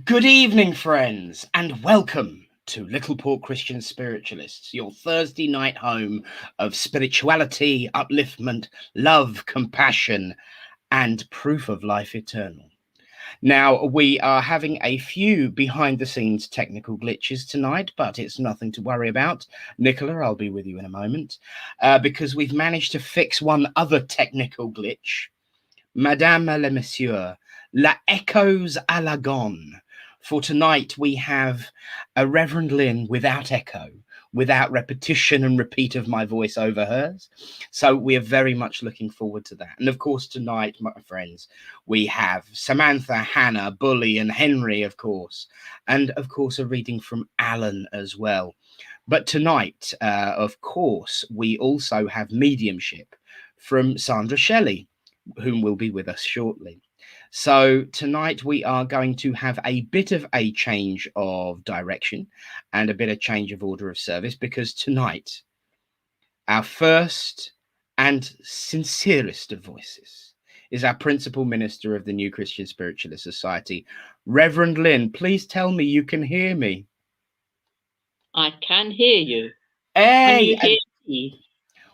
Good evening, friends, and welcome to Littleport Christian Spiritualists, your Thursday night home of spirituality, upliftment, love, compassion, and proof of life eternal. Now, we are having a few behind-the-scenes technical glitches tonight, but it's nothing to worry about. Nicola, I'll be with you in a moment, because we've managed to fix one other technical glitch. Madame et Monsieur, la echoes à la gone. For tonight, we have a Reverend Lynn without echo, without repetition and repeat of my voice over hers. So we are very much looking forward to that. And of course, tonight, my friends, we have Samantha, Hannah, Bully, and Henry, of course. And of course, a reading from Alan as well. But tonight, of course, we also have Mediumship from Sandra Shelley, whom will be with us shortly. So tonight we are going to have a bit of a change of direction and a bit of change of order of service, because tonight our first and sincerest of voices is our principal minister of the New Christian Spiritualist Society, Reverend Lynn. Please tell me you can hear me. I can hear you. Hey, can you hear me?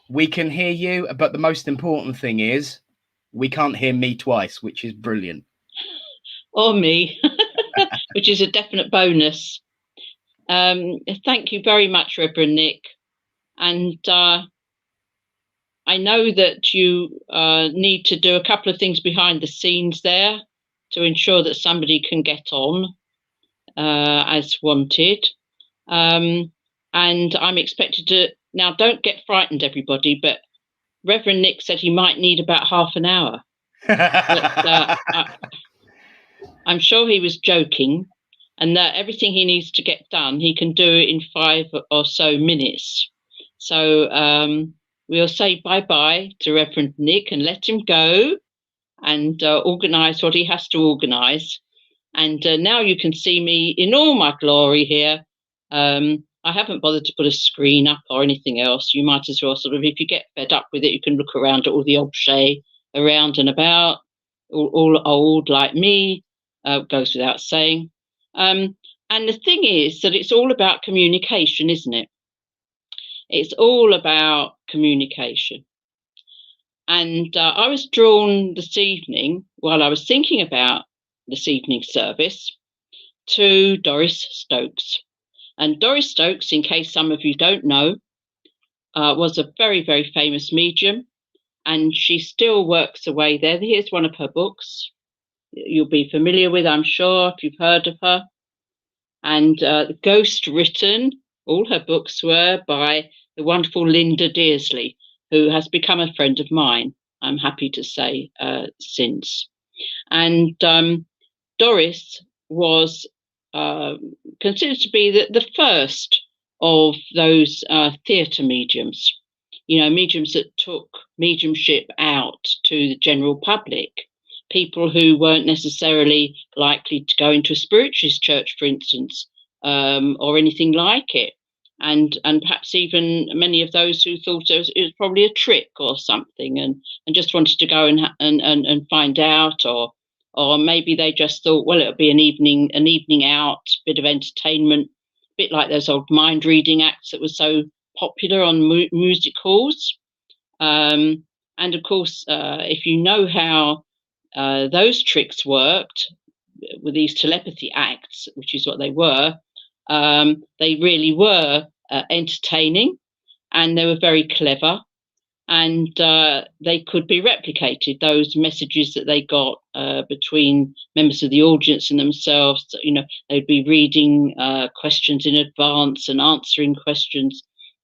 We can hear you, but the most important thing is we can't hear me twice, which is brilliant. Or me, which is a definite bonus. Thank you very much, Reverend Nick. And I know that you need to do a couple of things behind the scenes there to ensure that somebody can get on as wanted. And I'm expected to... Now, don't get frightened, everybody, but Reverend Nick said he might need about half an hour. But, I'm sure he was joking, and that everything he needs to get done, he can do in 5 or so minutes. So we'll say bye-bye to Reverend Nick and let him go and organise what he has to organise. And now you can see me in all my glory here. I haven't bothered to put a screen up or anything else. You might as well sort of, if you get fed up with it, you can look around at all the objet around and about, all old like me. Goes without saying. And the thing is that it's all about communication, isn't it? It's all about communication. And I was drawn this evening, while I was thinking about this evening's service, to Doris Stokes. And Doris Stokes, in case some of you don't know, was a very, very famous medium, and she still works away there. Here's one of her books. You'll be familiar with, I'm sure, if you've heard of her. And ghost written, all her books were by the wonderful Linda Dearsley, who has become a friend of mine, I'm happy to say, since. And Doris was considered to be the first of those theatre mediums, you know, mediums that took mediumship out to the general public. People who weren't necessarily likely to go into a spiritualist church, for instance, or anything like it. And perhaps even many of those who thought it was probably a trick or something, and just wanted to go and find out, or maybe they just thought, well, it'll be an evening out, bit of entertainment, a bit like those old mind reading acts that were so popular on music halls. And of course, if you know how those tricks worked with these telepathy acts, which is what they were, they really were entertaining, and they were very clever, and they could be replicated, those messages that they got between members of the audience and themselves. You know, they'd be reading questions in advance and answering questions.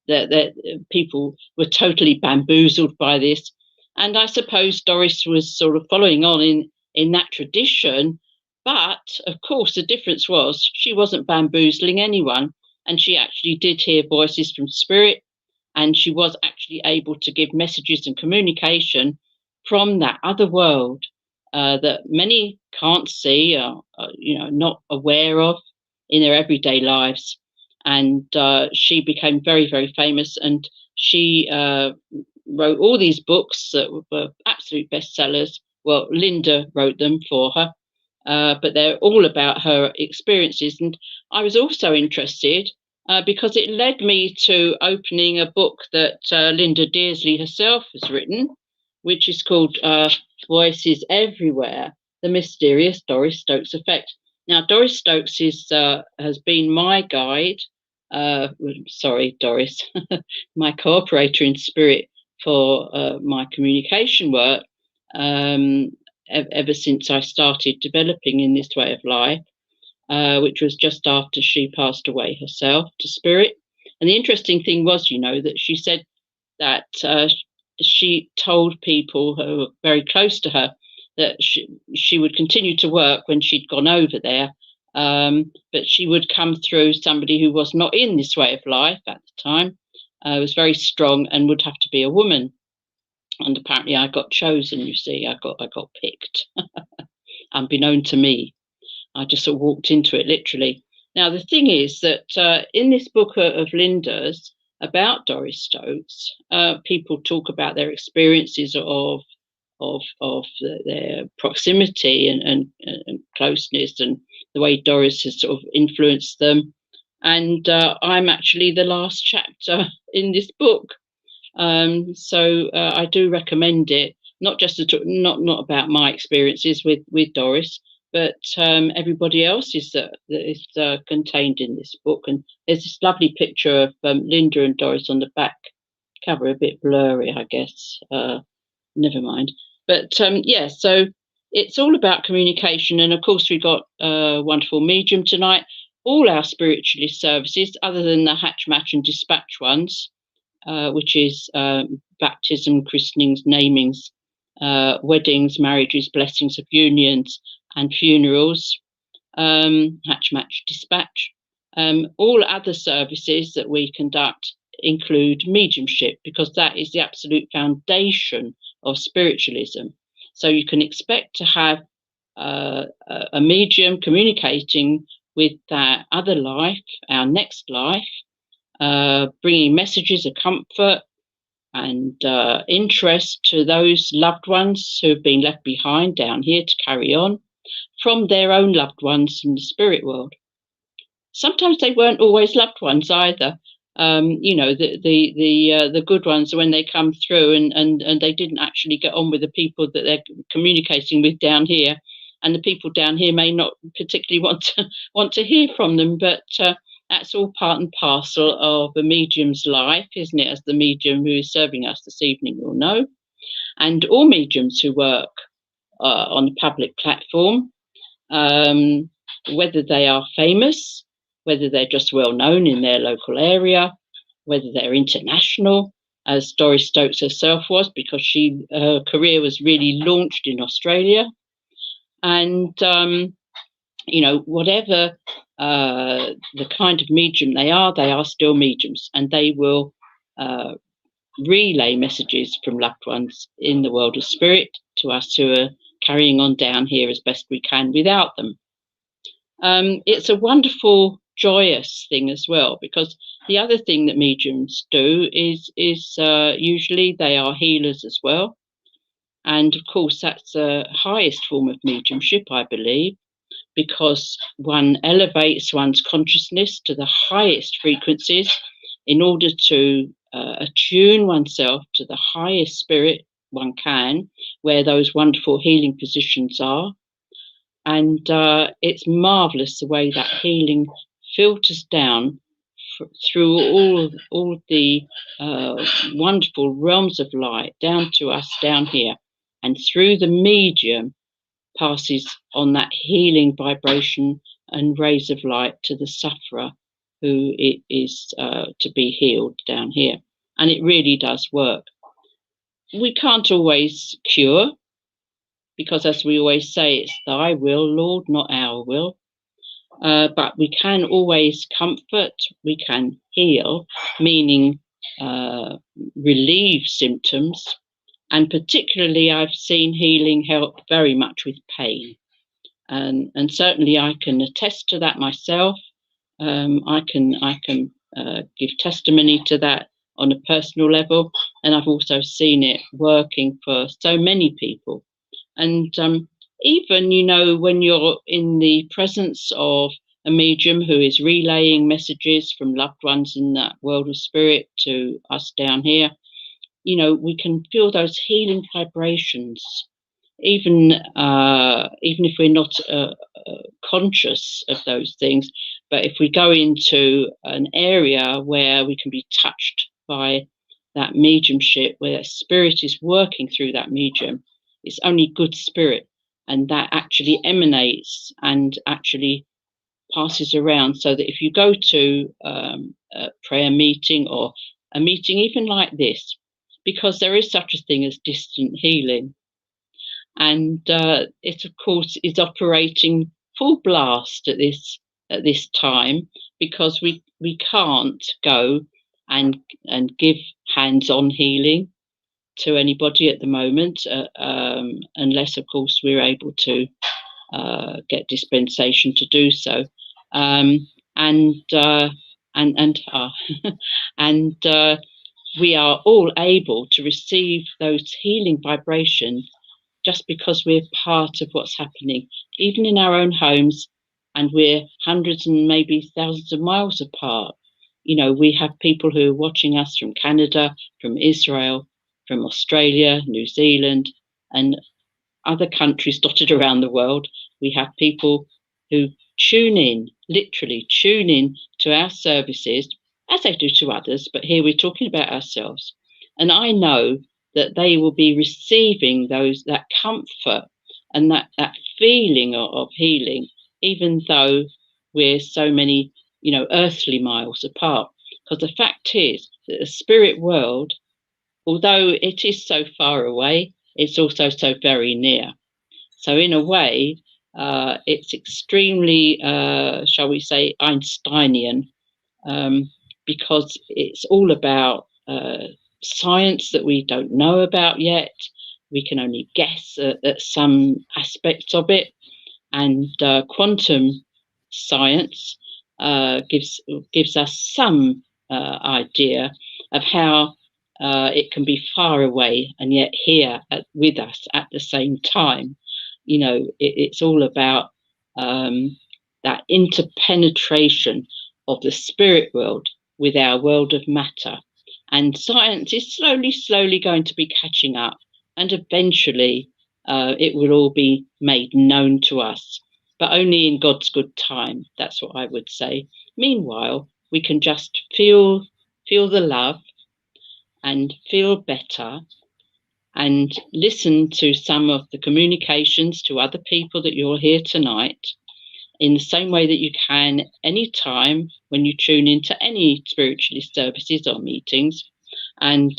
That people were totally bamboozled by this. And I suppose Doris was sort of following on in that tradition. But, of course, the difference was she wasn't bamboozling anyone, and she actually did hear voices from spirit, and she was actually able to give messages and communication from that other world that many can't see, or you know, not aware of in their everyday lives. And she became very, very famous, and she wrote all these books that were absolute bestsellers. Well, Linda wrote them for her, but they're all about her experiences. And I was also interested because it led me to opening a book that Linda Dearsley herself has written, which is called Voices Everywhere, The Mysterious Doris Stokes Effect. Now, Doris Stokes has been my guide, sorry, Doris, my cooperator in spirit for my communication work ever since I started developing in this way of life, which was just after she passed away herself to spirit. And the interesting thing was, that she said that she told people who were very close to her that she would continue to work when she'd gone over there, but she would come through somebody who was not in this way of life at the time, was very strong and would have to be a woman. And apparently I got chosen, you see, I got picked, unbeknown to me. I just sort of walked into it, literally. Now, the thing is that in this book of Linda's about Doris Stokes, people talk about their experiences of their proximity and closeness, and the way Doris has sort of influenced them. And I'm actually the last chapter in this book. So I do recommend it, not just not about my experiences with Doris, but everybody else's that is contained in this book. And there's this lovely picture of Linda and Doris on the back cover, a bit blurry, I guess. Never mind. But yeah, so it's all about communication. And of course, we've got a wonderful medium tonight. All our spiritualist services, other than the hatch, match and dispatch ones, which is baptism, christenings, namings, weddings, marriages, blessings of unions, and funerals, hatch, match, dispatch. All other services that we conduct include mediumship, because that is the absolute foundation of spiritualism. So you can expect to have a medium communicating with that other life, our next life, bringing messages of comfort and interest to those loved ones who have been left behind down here to carry on from their own loved ones in the spirit world. Sometimes they weren't always loved ones either. The good ones, when they come through and they didn't actually get on with the people that they're communicating with down here, and the people down here may not particularly want to hear from them, but that's all part and parcel of a medium's life, isn't it? As the medium who is serving us this evening will know. And all mediums who work on the public platform, whether they are famous, whether they're just well known in their local area, whether they're international, as Doris Stokes herself was, because her career was really launched in Australia. And, whatever the kind of medium they are still mediums, and they will relay messages from loved ones in the world of spirit to us who are carrying on down here as best we can without them. It's a wonderful, joyous thing as well, because the other thing that mediums do is usually they are healers as well. And of course, that's the highest form of mediumship, I believe, because one elevates one's consciousness to the highest frequencies in order to attune oneself to the highest spirit one can, where those wonderful healing positions are. And it's marvellous the way that healing filters down through all the wonderful realms of light down to us down here, and through the medium passes on that healing vibration and rays of light to the sufferer who it is to be healed down here. And it really does work. We can't always cure, because as we always say, it's thy will, Lord, not our will. But we can always comfort, we can heal, meaning relieve symptoms. And particularly I've seen healing help very much with pain. And certainly I can attest to that myself. I can give testimony to that on a personal level. And I've also seen it working for so many people. And even, you know, when you're in the presence of a medium who is relaying messages from loved ones in that world of spirit to us down here, you know, we can feel those healing vibrations, even if we're not conscious of those things. But if we go into an area where we can be touched by that mediumship, where that spirit is working through that medium, it's only good spirit, and that actually emanates and actually passes around. So that if you go to a prayer meeting or a meeting even like this, because there is such a thing as distant healing, and it of course is operating full blast at this time, because we can't go and give hands-on healing to anybody at the moment, unless of course we're able to get dispensation to do so, and and and we are all able to receive those healing vibrations just because we're part of what's happening, even in our own homes, and we're hundreds and maybe thousands of miles apart. You know, we have people who are watching us from Canada, from Israel, from Australia, New Zealand, and other countries dotted around the world. We have people who tune in, literally tune in to our services, as they do to others, but here we're talking about ourselves. And I know that they will be receiving that comfort and that feeling of healing, even though we're so many, you know, earthly miles apart. Because the fact is that the spirit world, although it is so far away, it's also so very near. So in a way, it's extremely, shall we say, Einsteinian, because it's all about science that we don't know about yet. We can only guess at some aspects of it, and quantum science gives us some idea of how it can be far away and yet here with us at the same time. You know, it's all about that interpenetration of the spirit world with our world of matter. And science is slowly going to be catching up, and eventually it will all be made known to us, but only in God's good time. That's what I would say. Meanwhile, we can just feel the love and feel better, and listen to some of the communications to other people that you'll hear tonight, in the same way that you can any time when you tune into any spiritualist services or meetings. And,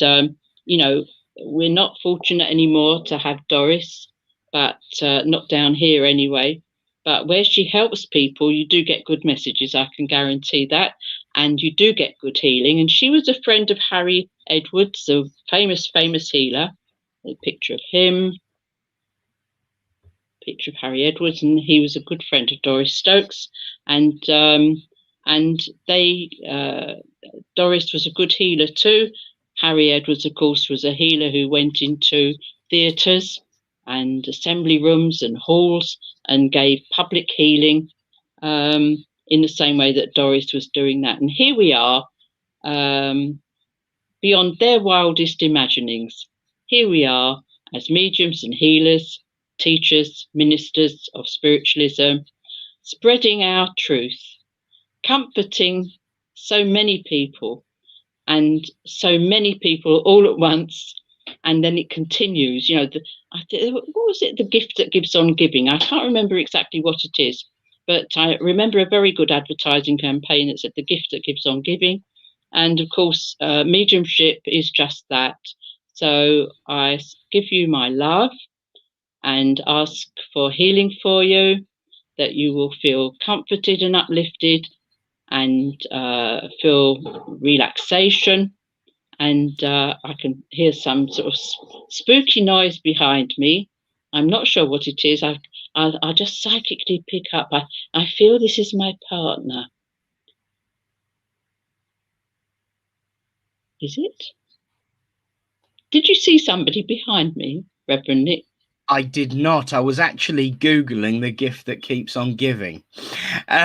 you know, we're not fortunate anymore to have Doris, but not down here anyway. But where she helps people, you do get good messages, I can guarantee that. And you do get good healing. And she was a friend of Harry Edwards, the famous healer. A picture of him, picture of Harry Edwards, and he was a good friend of Doris Stokes. And they, Doris was a good healer too. Harry Edwards, of course, was a healer who went into theatres and assembly rooms and halls and gave public healing, in the same way that Doris was doing that. And here we are, beyond their wildest imaginings. Here we are as mediums and healers, teachers, ministers of spiritualism, spreading our truth, comforting so many people, and so many people all at once. And then it continues, you know, what was it? The gift that gives on giving. I can't remember exactly what it is, but I remember a very good advertising campaign that said the gift that gives on giving. And of course, mediumship is just that. So I give you my love and ask for healing for you, that you will feel comforted and uplifted, and feel relaxation. And I can hear some sort of spooky noise behind me. I'm not sure what it is. I just psychically pick up. I feel this is my partner. Is it? Did you see somebody behind me, Reverend Nick? I did not. I was actually Googling the gift that keeps on giving. Well,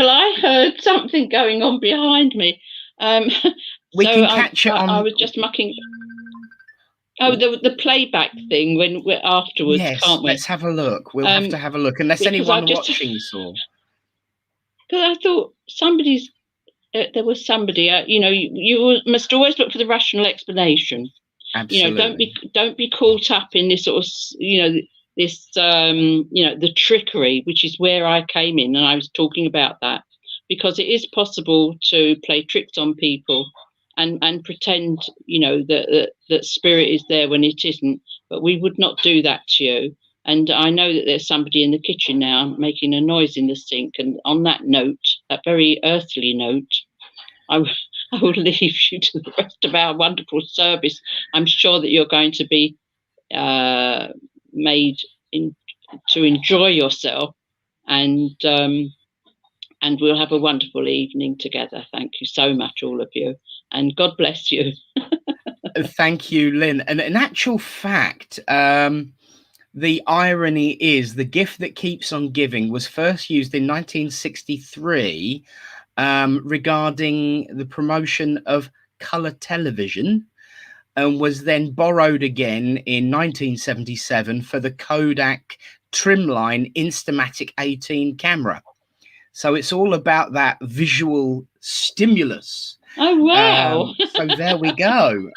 I heard something going on behind me. We So can catch it I on. was just mucking. Oh, the playback thing when we're afterwards, Yes, can't we? let's have a look. We'll have to have a look, unless Because I anyone just watching saw. because I thought there was somebody. You must always look for the rational explanation. Absolutely. Don't be caught up in this sort of this the trickery, which is where I came in, and I was talking about that, because it is possible to play tricks on people and pretend that spirit is there when it isn't. But we would not do that to you. And I know that there's somebody in the kitchen now making a noise in the sink. And on that note, that very earthly note, I will leave you to the rest of our wonderful service. I'm sure that you're going to be made to enjoy yourself, and we'll have a wonderful evening together. Thank you so much, all of you, and God bless you. Thank you, Lynn. And in actual fact, the irony is the gift that keeps on giving was first used in 1963 regarding the promotion of colour television, and was then borrowed again in 1977 for the Kodak Trimline Instamatic 18 camera. So it's all about that visual stimulus. Oh, wow. So there we go.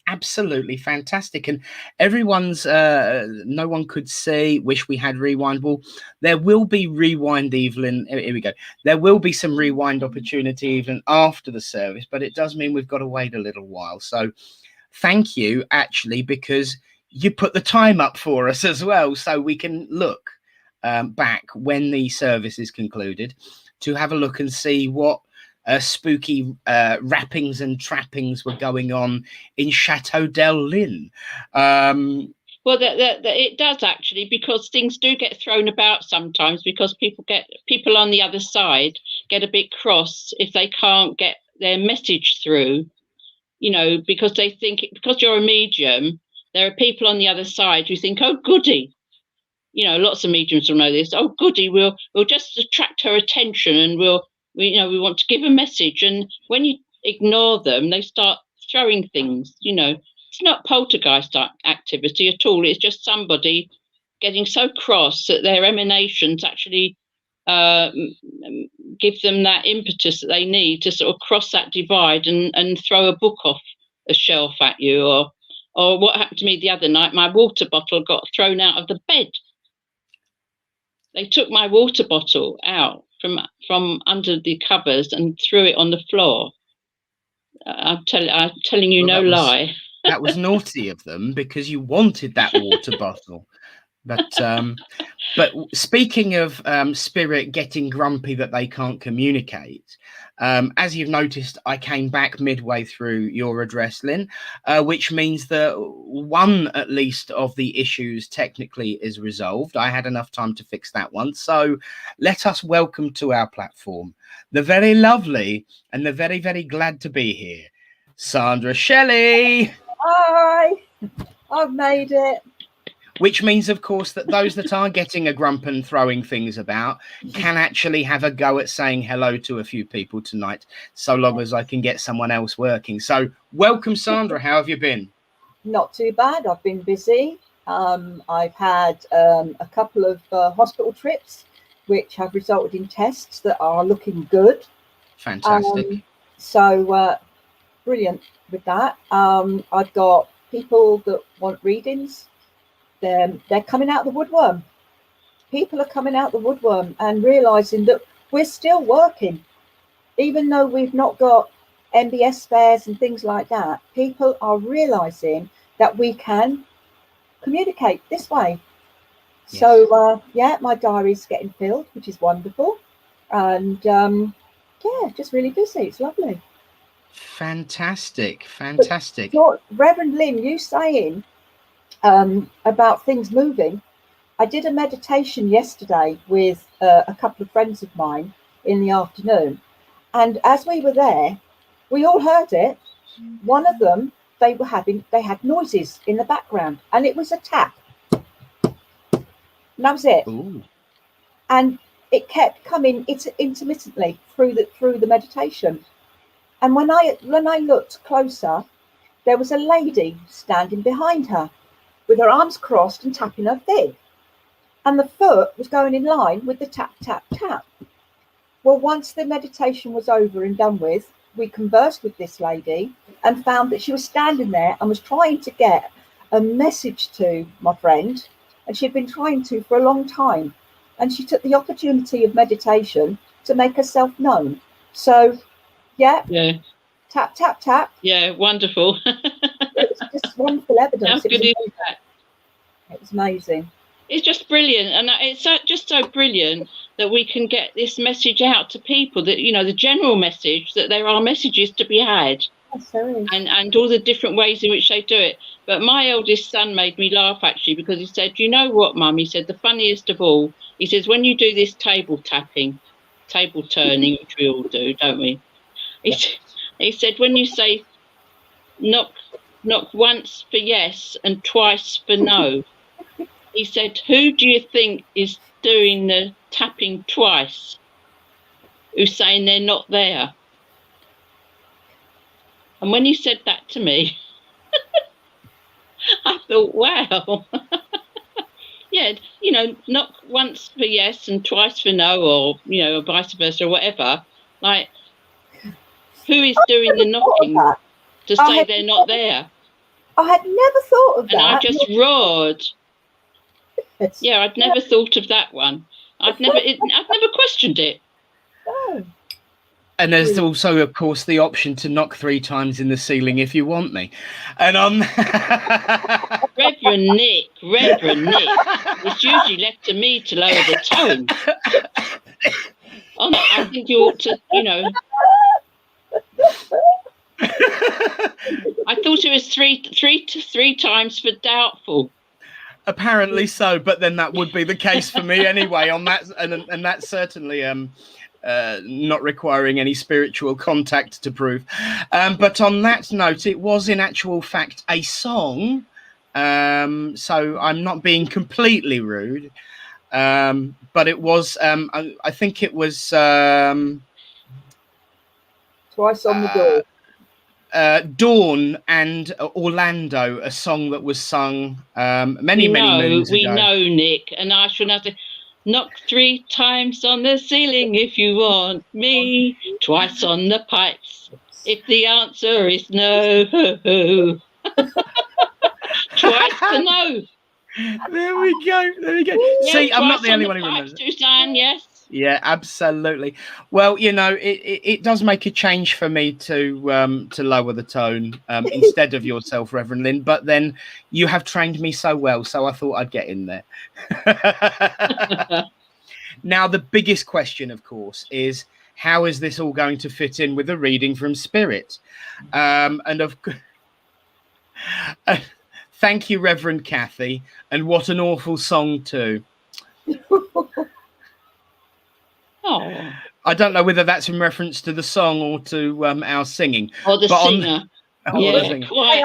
Absolutely fantastic. And everyone's, no one could see, wish we had rewind. Well, there will be rewind, Evelyn. Here we go. There will be some rewind opportunity even after the service, but it does mean we've got to wait a little while. So thank you, actually, because you put the time up for us as well, so we can look back when the service is concluded to have a look and see what spooky wrappings and trappings were going on in Chateau Lynn. Well, it does actually, because things do get thrown about sometimes, because people on the other side get a bit cross if they can't get their message through, because they think, because you're a medium, there are people on the other side who think, oh, goody. Lots of mediums will know this. Oh, goody, we'll just attract her attention, and we want to give a message. And when you ignore them, they start throwing things. It's not poltergeist activity at all. It's just somebody getting so cross that their emanations actually give them that impetus that they need to sort of cross that divide and throw a book off a shelf at you. Or what happened to me the other night, my water bottle got thrown out of the bed. They took my water bottle out from under the covers and threw it on the floor. I'm telling you, well, lie. That was naughty of them, because you wanted that water bottle. But speaking of spirit getting grumpy that they can't communicate, as you've noticed, I came back midway through your address, Lynn, which means that one at least of the issues technically is resolved. I had enough time to fix that one. So let us welcome to our platform the very lovely and the very, very glad to be here, Sandra Shelley. Hi, I've made it. Which means, of course, that those that are getting a grump and throwing things about can actually have a go at saying hello to a few people tonight, so long as I can get someone else working. So welcome, Sandra. How have you been? Not too bad. I've been busy. I've had a couple of hospital trips, which have resulted in tests that are looking good. Fantastic. So brilliant with that. I've got people that want readings. They're coming out of the woodworm. People are coming out the woodworm and realizing that we're still working, even though we've not got MBS fairs and things like that. People are realizing that we can communicate this way. Yes. So my diary's getting filled, which is wonderful, and just really busy. It's lovely. Fantastic. But, Reverend Lynn, you saying about things moving. I did a meditation yesterday with a couple of friends of mine in the afternoon, and as we were there, we all heard it. One of them they had noises in the background, and it was a tap. And that was it. Ooh. And it kept coming intermittently through the meditation. And when I looked closer, there was a lady standing behind her with her arms crossed and tapping her fig. And the foot was going in line with the tap, tap, tap. Well, once the meditation was over and done with, we conversed with this lady and found that she was standing there and was trying to get a message to my friend. And she'd been trying to for a long time. And she took the opportunity of meditation to make herself known. So, yeah. Tap, tap, tap. Yeah, wonderful. It was just wonderful evidence. How good is that? It was amazing. It's just brilliant. And it's just so brilliant that we can get this message out to people, that, you know, the general message that there are messages to be had. Yes, there is. And all the different ways in which they do it. But my eldest son made me laugh, actually, because he said, you know what, Mum? He said, the funniest of all, he says, when you do this table tapping, table turning, which we all do, don't we? He said, when you say knock once for yes and twice for no, he said, who do you think is doing the tapping twice? Who's saying they're not there? And when he said that to me, I thought, wow. Yeah, you know, knock once for yes and twice for no, or, you know, or vice versa, or whatever. Like, who is doing the knocking to say they're not there? I had never thought of that. And I just roared. Yeah, I'd never thought of that one. I'd never questioned it. Oh. And there's also, of course, the option to knock 3 times in the ceiling if you want me. And Reverend Nick, it's usually left to me to lower the tone. I think you ought to, you know. I thought it was three times for doubtful. Apparently so, but then that would be the case for me anyway. On that, and that's certainly not requiring any spiritual contact to prove. But on that note, it was in actual fact a song. So I'm not being completely rude, but it was. I think it was. Twice on the door. Dawn and Orlando, a song that was sung many moons ago. We know, Nick, and I shall have to knock 3 times on the ceiling if you want me, twice on the pipes if the answer is no. Twice for no. There we go. Yeah, see, I'm not the only one who pipes, remembers. Suzanne, yes. Yeah, absolutely. Well, you know, it does make a change for me to lower the tone instead of yourself, Reverend Lynn. But then you have trained me so well, so I thought I'd get in there. Now, the biggest question, of course, is how is this all going to fit in with a reading from Spirit? Thank you, Reverend Kathy, and what an awful song too. Oh. I don't know whether that's in reference to the song or to our singing. Or the singer. Quite.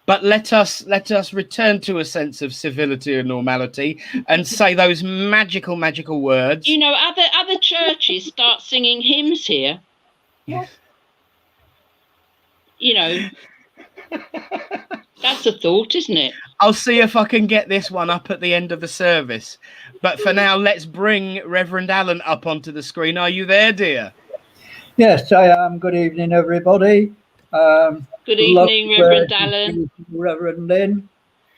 But let us return to a sense of civility and normality and say those magical words. You know, other churches start singing hymns here. Yeah. You know, that's a thought, isn't it? I'll see if I can get this one up at the end of the service. But for now, let's bring Reverend Alan up onto the screen. Are you there, dear? Yes, I am. Good evening, everybody. Good evening, Reverend Alan. Reverend Lynn.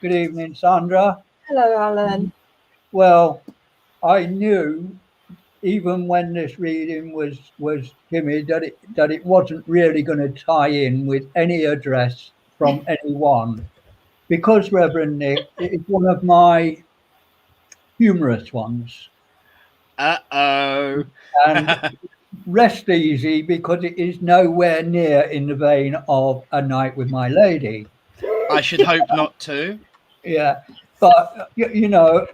Good evening, Sandra. Hello, Alan. Well, I knew even when this reading was timid that it wasn't really going to tie in with any address from anyone, because Reverend Nick is one of my humorous ones. Uh-oh. And rest easy, because it is nowhere near in the vein of A Night with My Lady. I should hope not to. Yeah, but you know,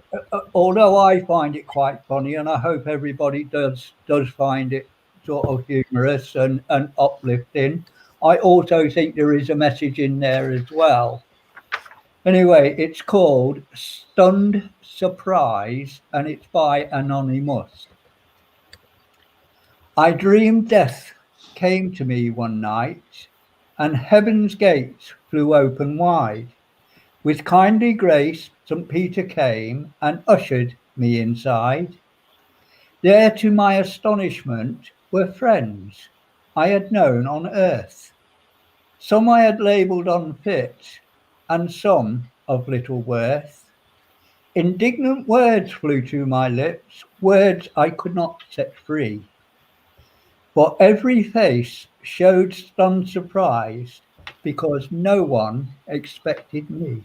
although I find it quite funny, and I hope everybody does find it sort of humorous and uplifting, I also think there is a message in there as well. Anyway, it's called Stunned Surprise, and it's by Anonymous. I dreamed death came to me one night, and heaven's gates flew open wide. With kindly grace, St. Peter came and ushered me inside. There, to my astonishment, were friends I had known on earth. Some I had labelled unfit, and some of little worth. Indignant words flew to my lips, words I could not set free. But every face showed stunned surprise, because no one expected me.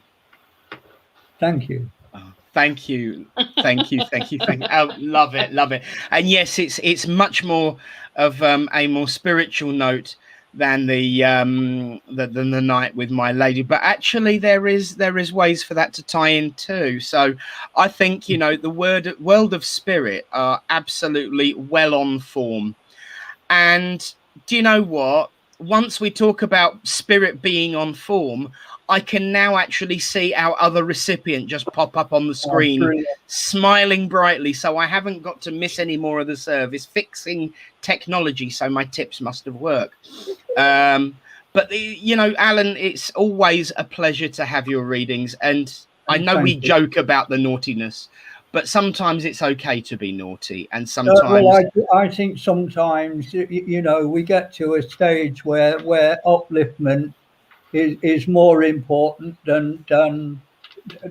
Thank you. Oh, thank you. Thank you. Thank you. Thank you. Oh, love it. Love it. And yes, it's much more of a more spiritual note than than the night with my lady, but actually there is ways for that to tie in too. So I think, you know, the world of spirit are absolutely well on form. And do you know what? Once we talk about spirit being on form, I can now actually see our other recipient just pop up on the screen, smiling brightly. So I haven't got to miss any more of the service, fixing technology. So my tips must have worked. But, you know, Alan, it's always a pleasure to have your readings. And I know we joke about the naughtiness, but sometimes it's okay to be naughty. And sometimes... well, I think sometimes, you know, we get to a stage where upliftment is more important than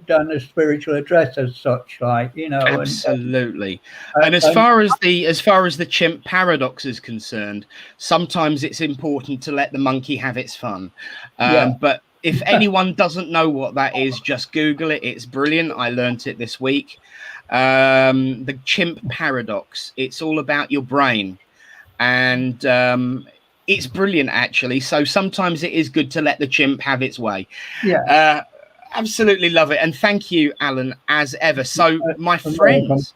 a spiritual address as such, like, you know. Absolutely. And as far as the chimp paradox is concerned, sometimes it's important to let the monkey have its fun. But if anyone doesn't know what that is, just Google it. It's brilliant. I learnt it this week. The chimp paradox. It's all about your brain, and it's brilliant, actually. So sometimes it is good to let the chimp have its way. Absolutely love it. And thank you, Alan, as ever. So my friends,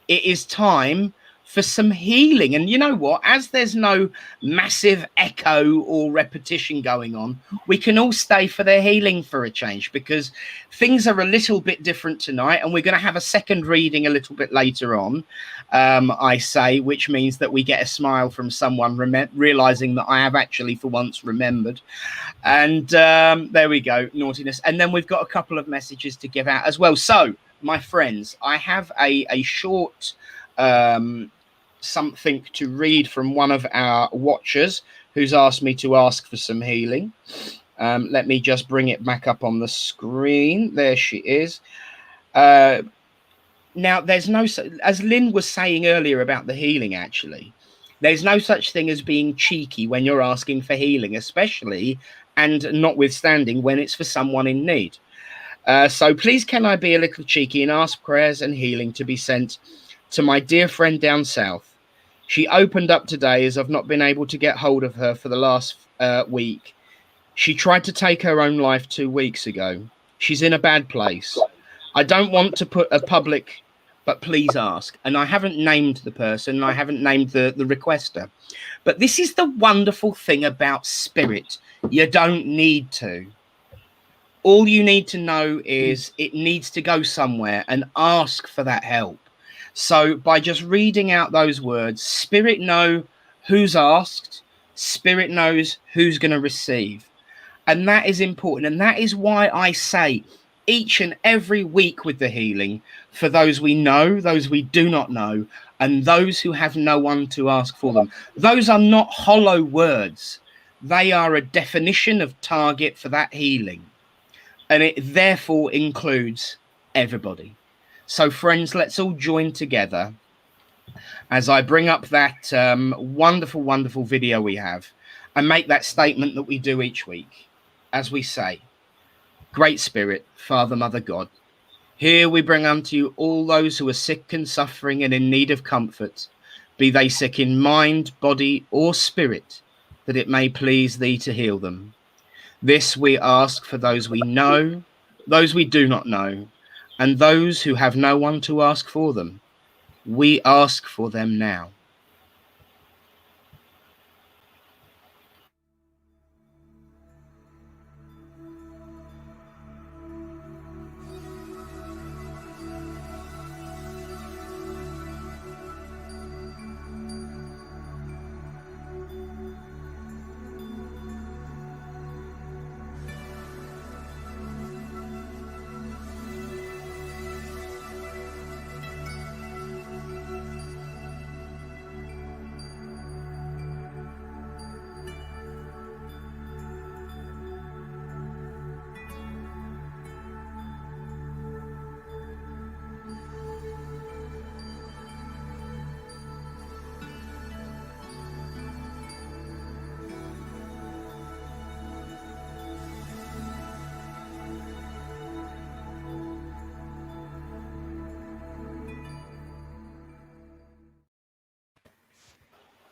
it is time for some healing. And you know what? As there's no massive echo or repetition going on, we can all stay for their healing for a change, because things are a little bit different tonight. And we're going to have a second reading a little bit later on, I say, which means that we get a smile from someone realizing that I have actually for once remembered. And there we go, naughtiness. And then we've got a couple of messages to give out as well. So, my friends, I have a short something to read from one of our watchers who's asked me to ask for some healing. Let me just bring it back up on the screen. There she is. Now, there's no, as Lynn was saying earlier about the healing, actually, there's no such thing as being cheeky when you're asking for healing, especially and notwithstanding when it's for someone in need. So please, can I be a little cheeky and ask prayers and healing to be sent to my dear friend down south? She opened up today, as I've not been able to get hold of her for the last week. She tried to take her own life 2 weeks ago. She's in a bad place. I don't want to put a public, but please ask. And I haven't named the person. I haven't named the requester. But this is the wonderful thing about spirit. You don't need to. All you need to know is it needs to go somewhere, and ask for that help. So by just reading out those words, spirit know who's asked, spirit knows who's going to receive. And that is important. And that is why I say each and every week with the healing, for those we know, those we do not know, and those who have no one to ask for them. Those are not hollow words. They are a definition of target for that healing. And it therefore includes everybody. So friends, let's all join together as I bring up that wonderful, wonderful video we have, and make that statement that we do each week. As we say, Great Spirit, Father, Mother, God, here we bring unto you all those who are sick and suffering and in need of comfort, be they sick in mind, body, or spirit, that it may please thee to heal them. This we ask for those we know, those we do not know, and those who have no one to ask for them. We ask for them now.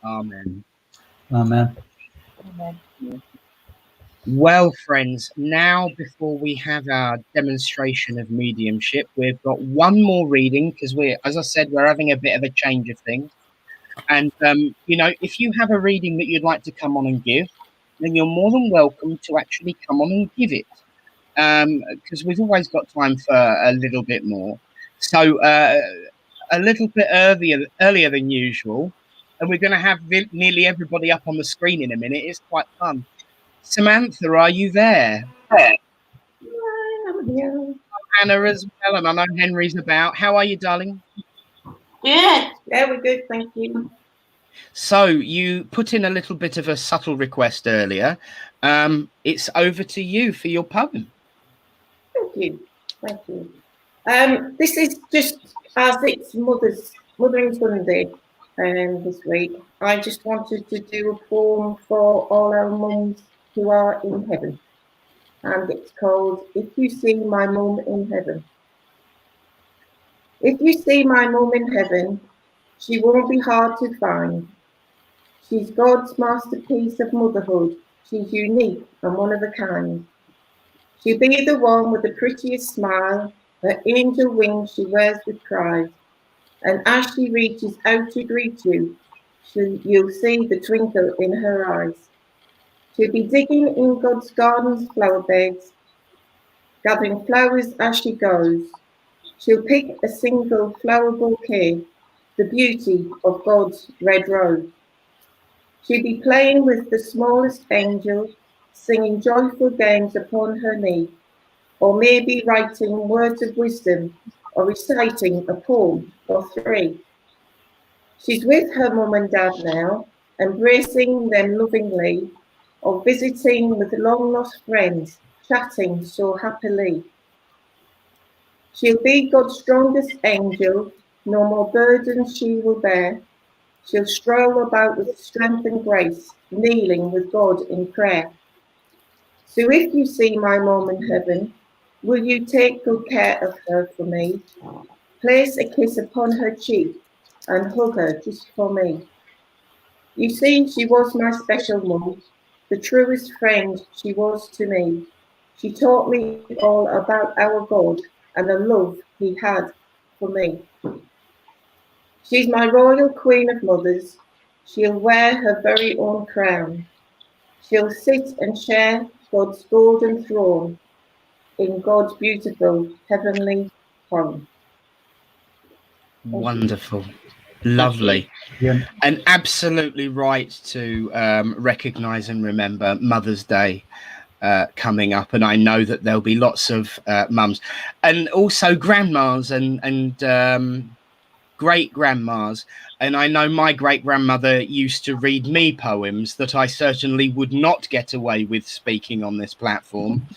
Amen. Amen. Amen. Well, friends, now before we have our demonstration of mediumship, we've got one more reading because as I said, we're having a bit of a change of things. And, if you have a reading that you'd like to come on and give, then you're more than welcome to actually come on and give it. Because we've always got time for a little bit more. So a little bit earlier than usual, and we're going to have nearly everybody up on the screen in a minute. It's quite fun. Samantha, are you there? Yeah. Anna as well, and I know Henry's about. How are you, darling? Yeah, we're good, thank you. So you put in a little bit of a subtle request earlier. It's over to you for your poem. Thank you. This is just as it's Mothering Sunday this week. I just wanted to do a poem for all our mums who are in heaven. And it's called If You See My Mum in Heaven. If you see my mum in heaven, she won't be hard to find. She's God's masterpiece of motherhood. She's unique and one of a kind. She'll be the one with the prettiest smile, her angel wings she wears with pride. And as she reaches out to greet you, you'll see the twinkle in her eyes. She'll be digging in God's garden's flower beds, gathering flowers as she goes. She'll pick a single flower bouquet, the beauty of God's red rose. She'll be playing with the smallest angel, singing joyful games upon her knee, or maybe writing words of wisdom or reciting a poem or three. She's with her mum and dad now, embracing them lovingly, or visiting with long-lost friends, chatting so happily. She'll be God's strongest angel, no more burdens she will bear. She'll stroll about with strength and grace, kneeling with God in prayer. So if you see my mum in heaven, will you take good care of her for me? Place a kiss upon her cheek and hug her just for me. You see, she was my special mum, the truest friend she was to me. She taught me all about our God and the love he had for me. She's my royal queen of mothers. She'll wear her very own crown. She'll sit and share God's golden throne in God's beautiful heavenly home. Wonderful. Lovely. Yeah. And absolutely right to recognise and remember Mother's Day coming up. And I know that there'll be lots of mums and also grandmas and great grandmas. And I know my great grandmother used to read me poems that I certainly would not get away with speaking on this platform.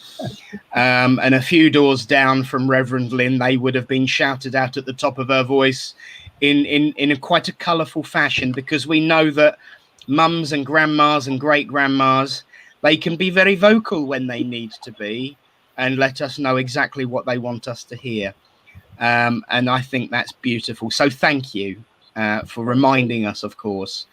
And a few doors down from Reverend Lynn, they would have been shouted out at the top of her voice in a quite a colourful fashion, because we know that mums and grandmas and great grandmas, they can be very vocal when they need to be and let us know exactly what they want us to hear. And I think that's beautiful. So thank you for reminding us, of course,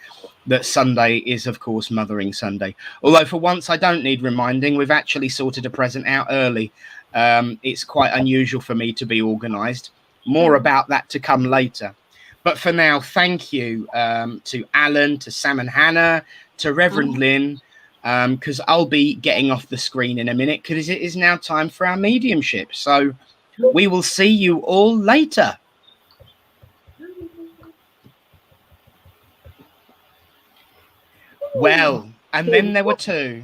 that Sunday is, of course, Mothering Sunday. Although for once I don't need reminding. We've actually sorted a present out early. It's quite unusual for me to be organised. More about that to come later. But for now, thank you to Alan, to Sam and Hannah, to Reverend Lynn, because I'll be getting off the screen in a minute because it is now time for our mediumship. So we will see you all later. Well, and then there were two.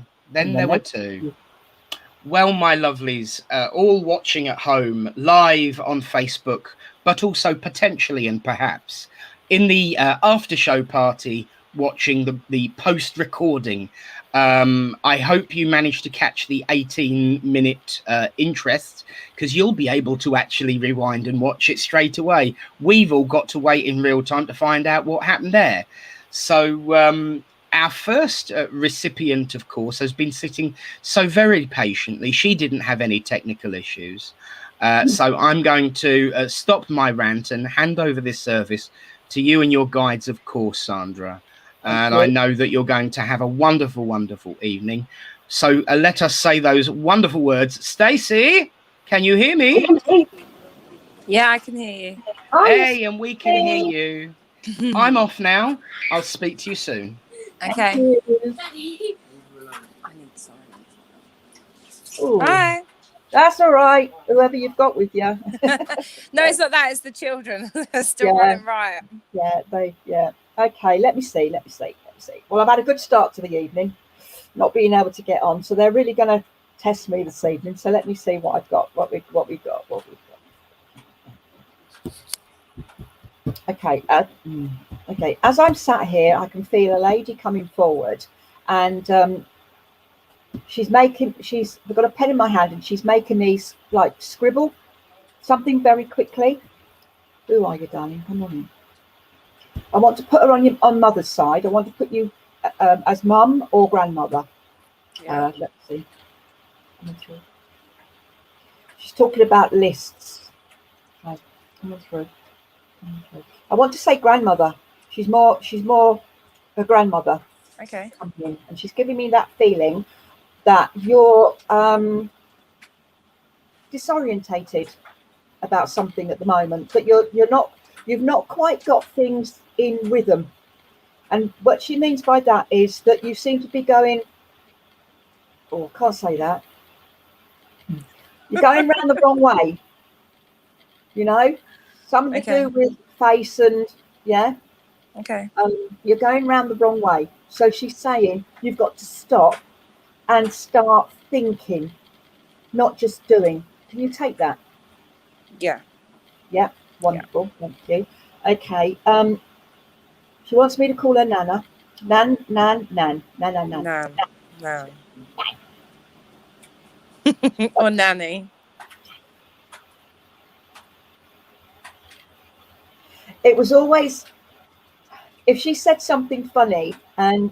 Well, my lovelies, all watching at home, live on Facebook, but also potentially and perhaps in the after show party, watching the post recording. I hope you managed to catch the 18-minute interest, because you'll be able to actually rewind and watch it straight away. We've all got to wait in real time to find out what happened there. So our first recipient, of course, has been sitting so very patiently. She didn't have any technical issues. So I'm going to stop my rant and hand over this service to you and your guides, of course, Sandra. And I know that you're going to have a wonderful, wonderful evening. So let us say those wonderful words. Stacey, can you hear me? Yeah, I can hear you. Hey, and we can hear you. I'm off now. I'll speak to you soon. Okay. I need silence. Bye. That's all right. Whoever you've got with you. No, it's not that. It's the children. They're still running riot. Yeah. Okay, let me see. Well, I've had a good start to the evening, not being able to get on. So they're really going to test me this evening. So let me see what I've got, what we've got. Okay. Okay. As I'm sat here, I can feel a lady coming forward, and she's got a pen in my hand, and she's making me like scribble something very quickly. Who are you, darling? Come on in. I want to put her on mother's side. I want to put you as mum or grandmother. Yeah. Let's see. She's talking about lists. Right. Come on through. I want to say grandmother. She's more a grandmother. Okay. And she's giving me that feeling that you're disorientated about something at the moment, but you've not quite got things in rhythm. And what she means by that is that you seem to be going, I can't say that. You're going round the wrong way. Something to do with face and Okay. you're going round the wrong way. So she's saying you've got to stop and start thinking, not just doing. Can you take that? Yeah. Yeah, wonderful. Yeah. Thank you. Okay. She wants me to call her Nana. Nan. Or nanny. It was always, if she said something funny and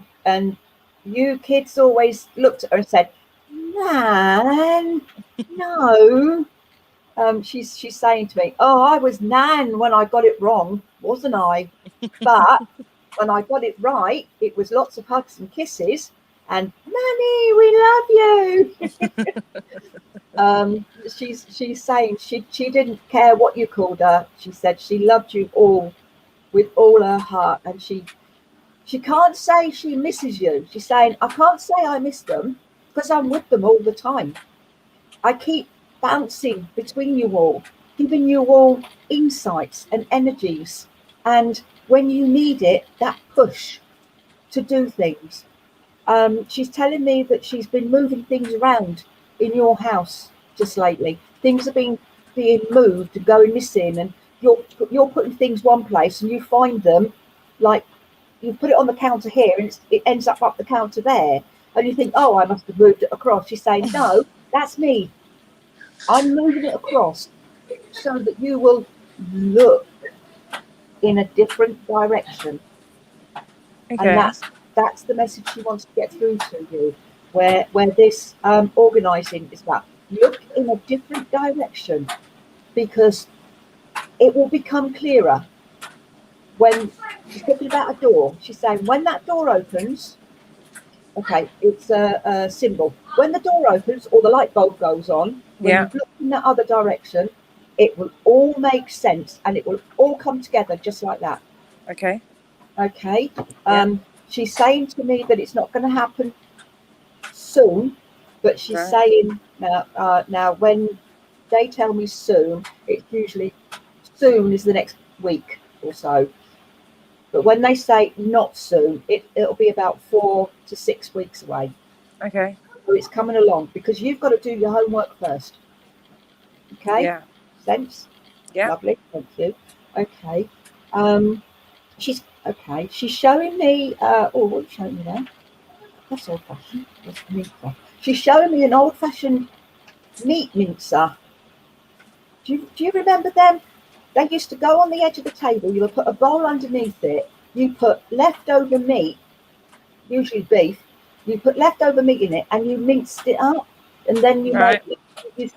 you kids always looked at her and said, Nan, no. She's saying to me, I was Nan when I got it wrong, wasn't I? But when I got it right, it was lots of hugs and kisses and Nanny, we love you. She's saying she didn't care what you called her. She said she loved you all with all her heart, and she can't say she misses you. She's saying, I can't say I miss them because I'm with them all the time. I keep bouncing between you all, giving you all insights and energies, and when you need it, that push to do things. She's telling me that she's been moving things around in your house just lately. Things have been being moved and going missing, and you're putting things one place and you find them, like you put it on the counter here and it ends up the counter there, and you think, I must have moved it across. She's saying, no, that's me. I'm moving it across so that you will look in a different direction. Okay. And that's the message she wants to get through to you, where this organising is about. Look in a different direction, because it will become clearer. When she's talking about a door, she's saying when that door opens, okay, it's a symbol. When the door opens or the light bulb goes on, when you look in that other direction, it will all make sense and it will all come together just like that. Okay. She's saying to me that it's not going to happen soon, but she's saying now when they tell me soon, it's usually soon is the next week or so. But when they say not soon, it'll be about 4 to 6 weeks away. Okay. So it's coming along, because you've got to do your homework first. Okay. Yeah. Sense? Yeah. Lovely. Thank you. Okay. She's showing me. What's she showing me there? That's old fashioned. She's showing me an old fashioned meat mincer. Do you remember them? They used to go on the edge of the table. You would put a bowl underneath it. You put leftover meat, usually beef. You put leftover meat in it, and you minced it up, and then you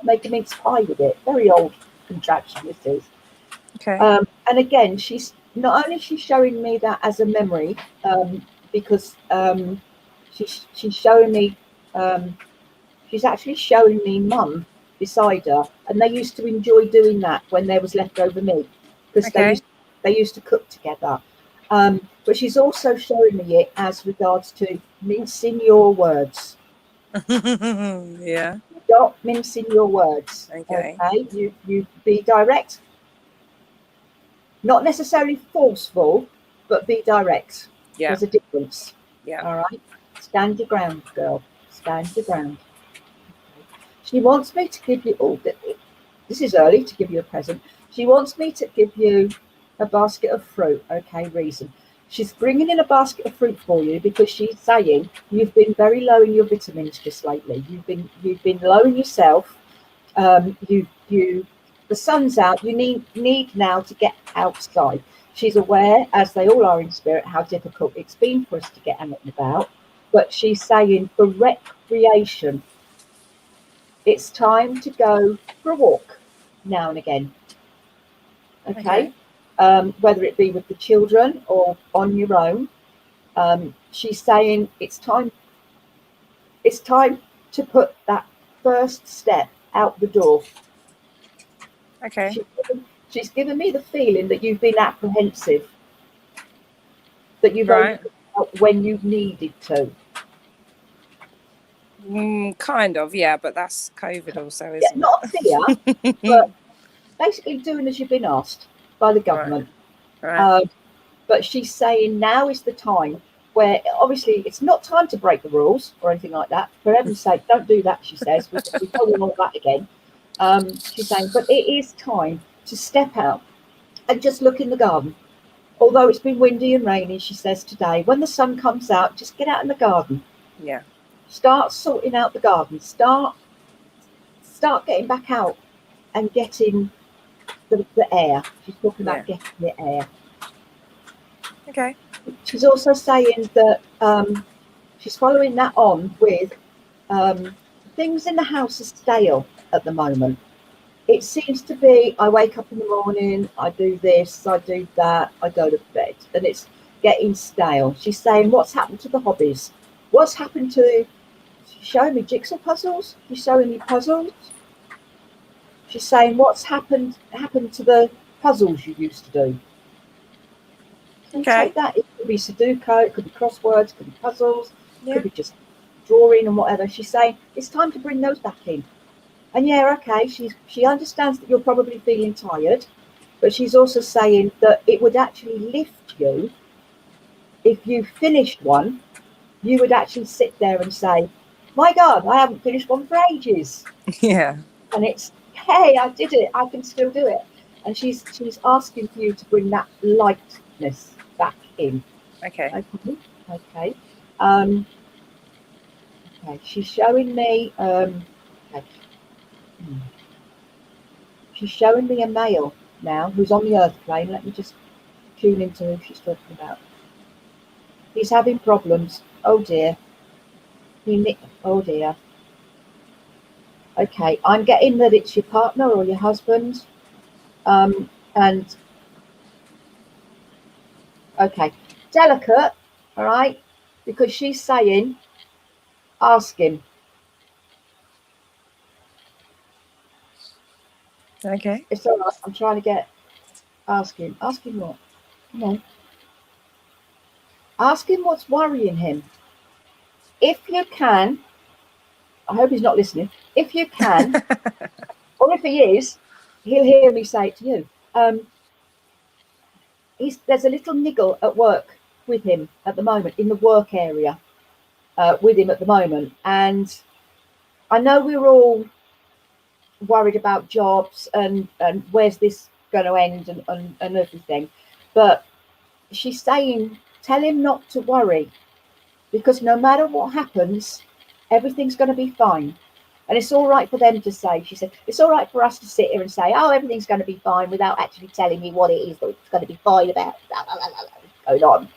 make a mince pie with it. Very old contraption this is. Okay. And again, she's not only showing me that as a memory, because she's showing me, she's actually showing me Mum beside her, and they used to enjoy doing that when there was leftover meat, because Okay. they used to cook together. But she's also showing me it as regards to mincing your words. Yeah. Stop mincing your words. Okay. Okay, you be direct, not necessarily forceful, but be direct. Yeah. There's a difference. Yeah. All right, stand your ground, girl. Stand your ground. She wants me to give you all. This is early to give you a present. She wants me to give you a basket of fruit. Okay, reason. She's bringing in a basket of fruit for you because she's saying you've been very low in your vitamins just lately. You've been low in yourself. The sun's out. You need now to get outside. She's aware, as they all are in spirit, how difficult it's been for us to get out and about. But she's saying for recreation, it's time to go for a walk now and again. Okay. Whether it be with the children or on your own. She's saying it's time to put that first step out the door. Okay. She's given me the feeling that you've been apprehensive, that you've Right. only put out when you needed to. Kind of, yeah, but that's COVID also, Yeah, isn't not fear, but basically doing as you've been asked by the government. Right. But she's saying now is the time where obviously it's not time to break the rules or anything like that. For heaven's sake, don't do that, she says. We're going all that again. She's saying, but it is time to step out and just look in the garden. Although it's been windy and rainy, she says today, when the sun comes out, just get out in the garden. Yeah. Start sorting out the garden. Start getting back out and getting the air. She's talking about getting the air. Okay. She's also saying that she's following that on with things in the house are stale at the moment. It seems to be, I wake up in the morning, I do this, I do that, I go to bed, and it's getting stale. She's saying, what's happened to the hobbies? What's happened to, she's showing me jigsaw puzzles, she's showing me puzzles. She's saying, what's happened to the puzzles you used to do? So you take that, it could be Sudoku, it could be crosswords, it could be puzzles, it could be just drawing and whatever. She's saying, it's time to bring those back in. And yeah, okay, she understands that you're probably feeling tired, but she's also saying that it would actually lift you if you finished one. You would actually sit there and say, my God, I haven't finished one for ages. Yeah. And it's, hey, I did it, I can still do it. And she's asking for you to bring that lightness back in. Okay. Okay. Okay. She's showing me she's showing me a male now who's on the earth plane. Let me just tune into who she's talking about. He's having problems. Oh dear. Oh dear. Okay, I'm getting that it's your partner or your husband. And okay, delicate, all right, because she's saying, ask him. Okay. It's all right. I'm trying to get. Ask him. Ask him what? Come on. Ask him what's worrying him. If you can, I hope he's not listening. If you can, or if he is, he'll hear me say it to you. There's a little niggle at work with him at the moment, in the work area with him at the moment. And I know we're all worried about jobs and where's this going to end and everything. But she's saying, tell him not to worry, because no matter what happens, everything's going to be fine. And it's all right for them to say, she said, it's all right for us to sit here and say, oh, everything's going to be fine, without actually telling me what it is that it's going to be fine about. Going on.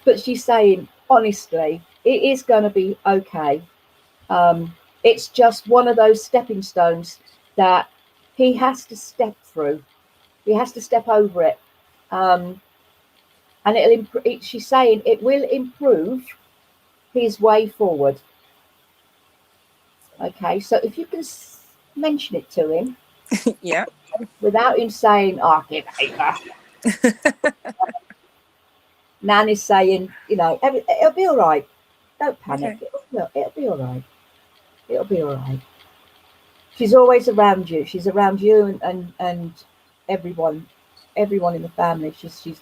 But she's saying, honestly, it is going to be okay. It's just one of those stepping stones that he has to step through. He has to step over it. and she's saying it will improve his way forward. Okay, so if you can mention it to him, Yeah. without him saying, "Oh, give paper." Nan is saying, it'll be all right. Don't panic. Okay. It'll be all right. It'll be all right. She's always around you. She's around you and everyone in the family. She's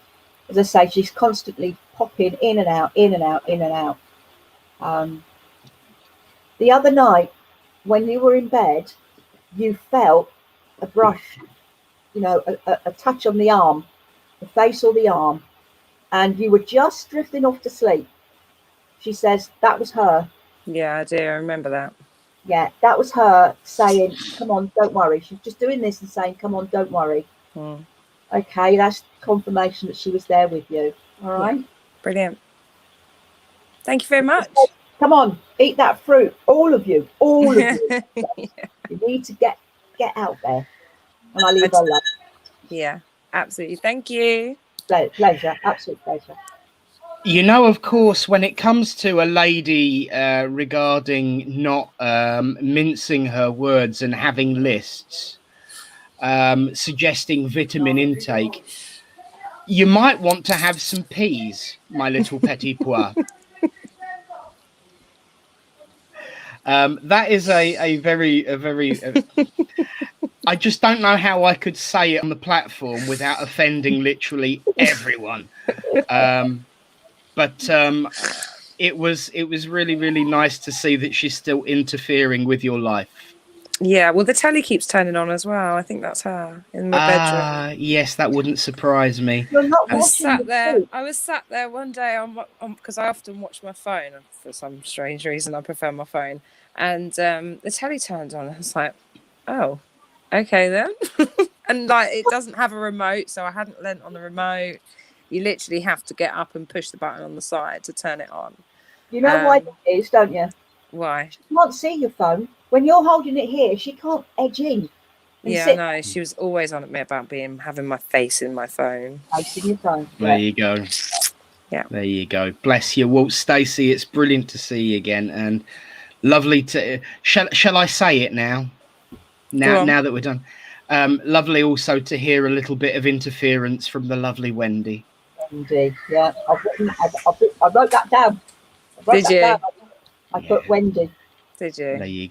as I say, she's constantly popping in and out. The other night, when you were in bed, you felt a brush, a touch on the arm, the face or the arm, and you were just drifting off to sleep. She says that was her. Yeah, I do. I remember that. Yeah, that was her saying, "Come on, don't worry." She's just doing this and saying, "Come on, don't worry." Okay, that's confirmation that she was there with you. All right. Brilliant. Thank you very much. Come on, eat that fruit, all of you. You need to get out there. And I leave her love. Yeah, absolutely. Thank you. Pleasure, absolute pleasure. Of course, when it comes to a lady regarding not mincing her words and having lists, suggesting vitamin intake, you might want to have some peas, my little petit pois. That is a very I just don't know how I could say it on the platform without offending literally everyone. But it was really, really nice to see that she's still interfering with your life. Yeah, well, the telly keeps turning on as well. I think that's her in my bedroom. Yes, that wouldn't surprise me. I was sat there one day because I often watch my phone for some strange reason. I prefer my phone, and the telly turned on. I was like, "Oh, okay then." And it doesn't have a remote, so I hadn't lent on the remote. You literally have to get up and push the button on the side to turn it on. You know why that is, don't you? Why? She can't see your phone. When you're holding it here, she can't edge in. Yeah, I know. She was always on at me about having my face in my phone. Face in your phone. There you go. Yeah. There you go. Bless you. Well, Stacey, it's brilliant to see you again, and lovely to. Shall I say it now? Now that we're done. Lovely also to hear a little bit of interference from the lovely Wendy. Wendy, yeah. I wrote that down. Did you? I put Wendy. Did you? There you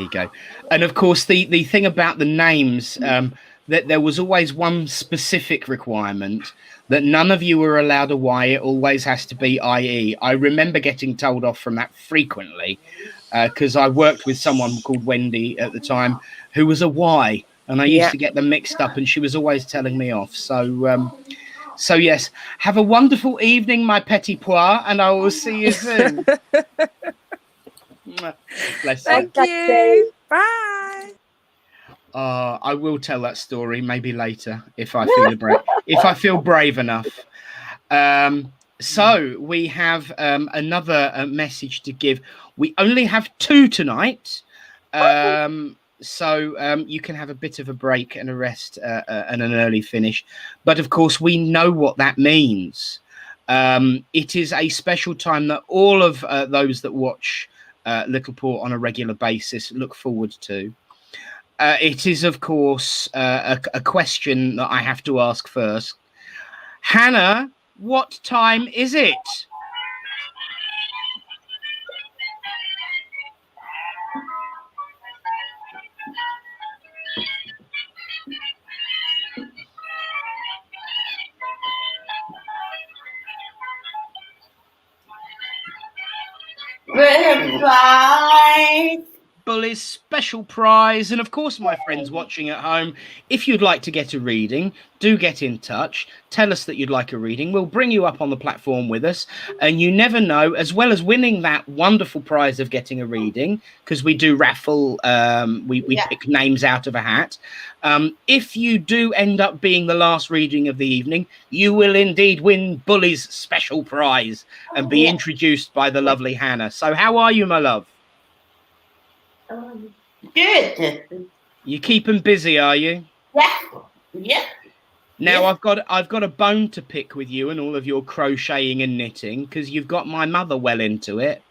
go. And of course, the thing about the names, that there was always one specific requirement that none of you were allowed a Y. It always has to be IE. I remember getting told off from that frequently because I worked with someone called Wendy at the time who was a Y, and I used to get them mixed up, and she was always telling me off. So yes, have a wonderful evening, my petit pois, and I will see you soon. Bless Thank you. Bye. I will tell that story maybe later if I feel brave enough. So we have another message to give. We only have 2 tonight. So you can have a bit of a break and a rest and an early finish. But of course, we know what that means. It is a special time that all of those that watch Littleport on a regular basis look forward to. It is, of course, a question that I have to ask first. Hannah, what time is it? Bully's special prize. And of course, my friends watching at home, if you'd like to get a reading, do get in touch. Tell us that you'd like a reading. We'll bring you up on the platform with us. And you never know, as well as winning that wonderful prize of getting a reading, because we do raffle, we pick names out of a hat. If you do end up being the last reading of the evening, you will indeed win Bully's special prize and be introduced by the lovely Hannah. So how are you, my love? Good. You keeping busy, are you? Yeah. Now Yes. I've got a bone to pick with you and all of your crocheting and knitting, because you've got my mother well into it.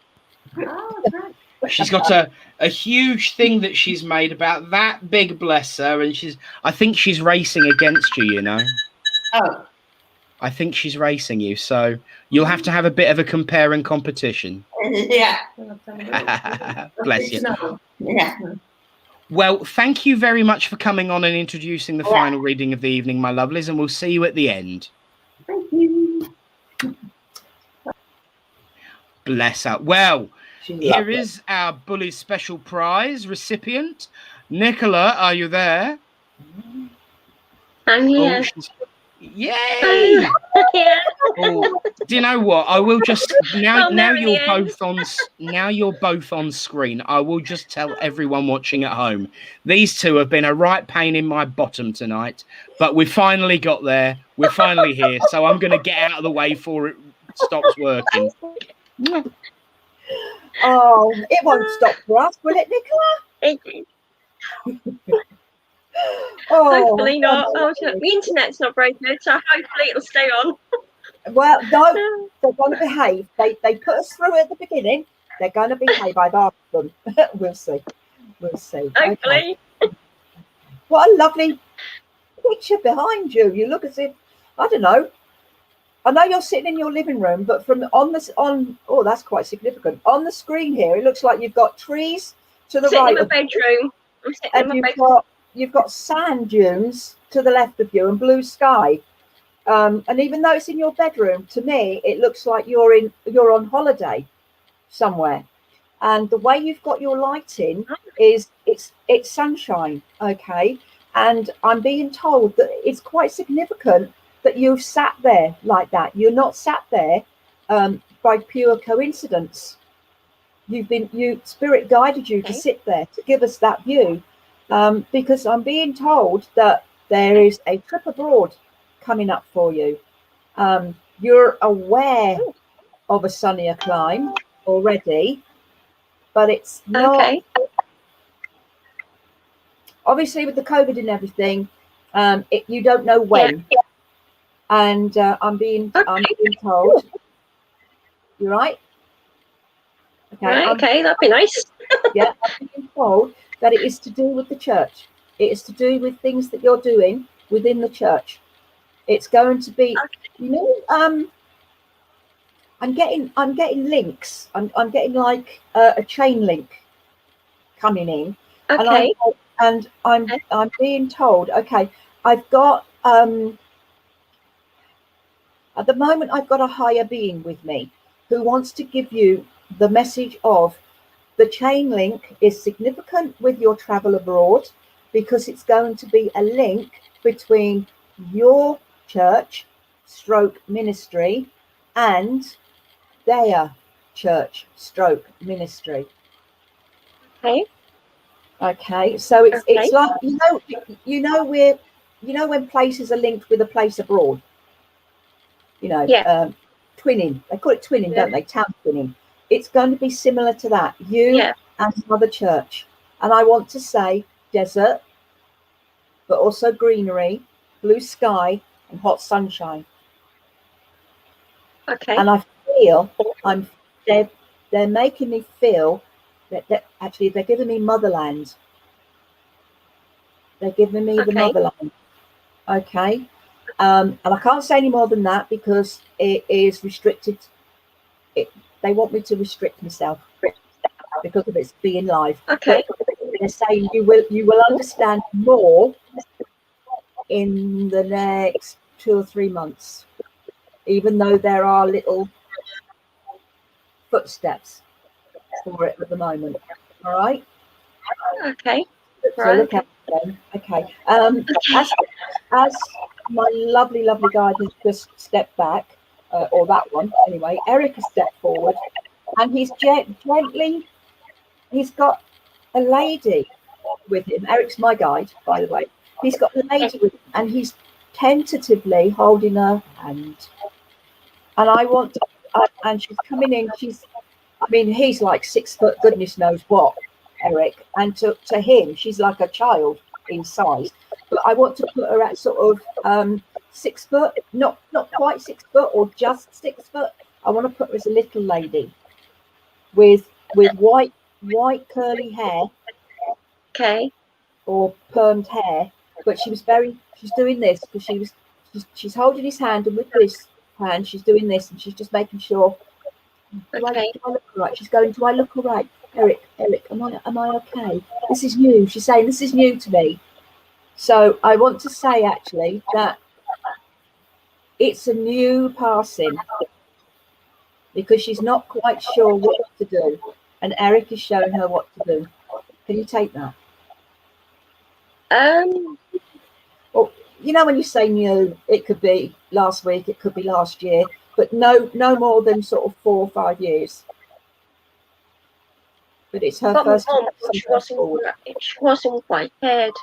Oh, right. She's got a huge thing that she's made about that big, bless her, and I think she's racing against you, you know. Oh, I think she's racing you, so you'll have to have a bit of a compare and competition. yeah. Bless you. Yeah. Well, thank you very much for coming on and introducing the final reading of the evening, my lovelies, and we'll see you at the end. Thank you. Bless her. Well, She's here lovely. is our Bully's special prize recipient. Nicola, are you there? I'm Oh, here. Yay! Yeah. Oh, do you know what? I will just now. I'm Now there in you're the end. both on. Now you're both on screen. I will just tell everyone watching at home. These two have been a right pain in my bottom tonight, but we finally got there. We're finally here. So I'm going to get out of the way before it stops working. Oh, it won't stop for us, will it, Nicola? Oh, Hopefully not. The internet's not broken, so hopefully it'll stay on. well, no, they're going to behave. They put us through at the beginning. They're going to behave. I've asked them. We'll see. We'll see. Hopefully. Okay. What a lovely picture behind you. You look as if, I don't know. I know you're sitting in your living room, but from oh, that's quite significant. On the screen here, it looks like you've got trees to the Sitting right, in my bedroom. I'm sitting in and my bedroom. you've got sand dunes to the left of you and blue sky. And even though it's in your bedroom, to me, it looks like you're on holiday somewhere. And the way you've got your lighting is it's sunshine, okay? And I'm being told that it's quite significant that you've sat there like that. You're not sat there by pure coincidence. Spirit guided you to sit there to give us that view, because I'm being told that there is a trip abroad coming up for you. You're aware of a sunnier clime already, but it's not. Okay. Obviously, with the COVID and everything, you don't know when. Yeah. And I'm being told. You're right. Okay. Right, okay, that'd be nice. Yeah, I'm being told that it is to do with the church. It is to do with things that you're doing within the church. It's going to be, you know, I'm getting links. I'm getting like a chain link coming in, Okay. and I'm being told, okay, I've got at the moment I've got a higher being with me who wants to give you the message of the chain link is significant with your travel abroad, because it's going to be a link between your church stroke ministry and their church stroke ministry. Okay, so it's like, you know when places are linked with a place abroad, you know, twinning, they call it twinning, don't they? Town twinning. It's going to be similar to that, and another church. And I want to say desert, but also greenery, blue sky, and hot sunshine. Okay. And I feel they're making me feel that actually they're giving me motherland. They're giving me the motherland. Okay. And I can't say any more than that because it is restricted. They want me to restrict myself because of its being live. Okay. But they're saying you will understand more in the next 2 or 3 months, even though there are little footsteps for it at the moment. All right. Okay. So look at them. Okay. As my lovely guide has just stepped back, or that one anyway, Eric has stepped forward, and he's gently. He's got a lady with him. Eric's my guide, by the way. He's got a lady with him, and he's tentatively holding her hand. And and she's coming in. He's like 6 foot, goodness knows what, Eric. And to him, she's like a child in size. But I want to put her at sort of 6 foot, not quite 6 foot or just 6 foot. I want to put her as a little lady with white curly hair. Okay. Or permed hair, but she's doing this because she's holding his hand, and with this hand she's doing this, and she's just making sure, do I look all right? She's going, do I look all right? Eric, am I okay? This is new. She's saying this is new to me. So I want to say actually that it's a new passing because she's not quite sure what to do, and Eric is showing her what to do. Can you take that? Well, you know, when you say new, it could be last week, it could be last year, but no more than sort of 4 or 5 years. But it's her first time. She wasn't white haired.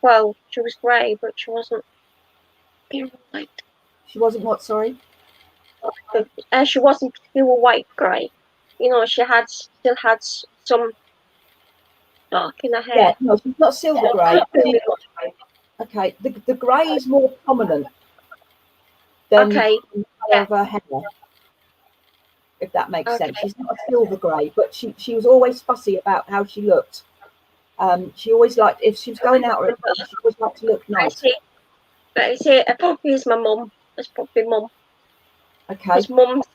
Well, she was grey, but she wasn't white. She wasn't what? Sorry. She wasn't pure white grey. You know, she still had some dark in her hair. Yeah, no, she's not silver grey. Okay, the grey is more prominent than of her hair, if that makes sense. She's not a silver grey, but she was always fussy about how she looked. She always liked, if she was going out or anything, she always liked to look nice. But I say, it probably is my mum. It's probably mum. Okay. Because mum's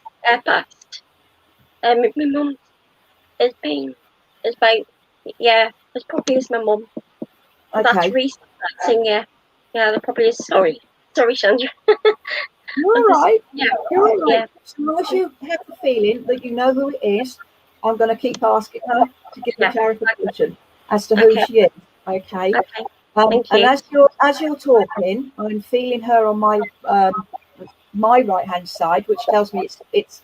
passed. My mum has been, it's probably is my mum. Okay. That's recent, that thing, yeah. Yeah, that probably is. Sorry, Sandra. You're all right. Yeah. You're all right. Yeah. As long as you have the feeling that you know who it is, I'm going to keep asking her to give me clarification as to who she is. Okay. Thank you. And as you're talking, I'm feeling her on my my right hand side, which tells me it's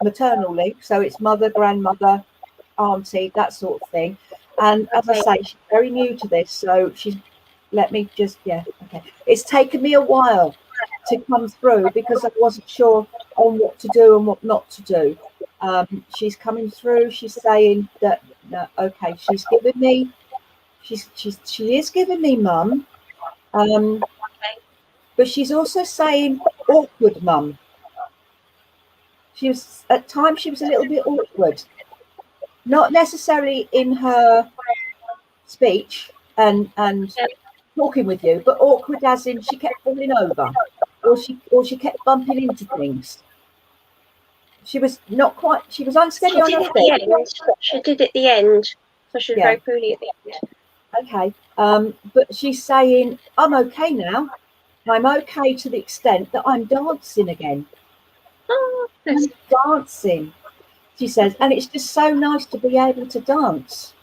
maternal link, so it's mother, grandmother, auntie, that sort of thing. And as I say, she's very new to this, so she's it's taken me a while to come through because I wasn't sure on what to do and what not to do. She's coming through. She's saying that she's giving me, she is giving me mum, but she's also saying awkward mum. At times she was a little bit awkward, not necessarily in her speech and talking with you, but awkward as in she kept falling over, or she kept bumping into things. She was not quite. She was unsteady on her feet. She did at the end, so she was very poorly at the end. Okay, but she's saying, "I'm okay now. I'm okay to the extent that I'm dancing again. I'm dancing," she says, and it's just so nice to be able to dance.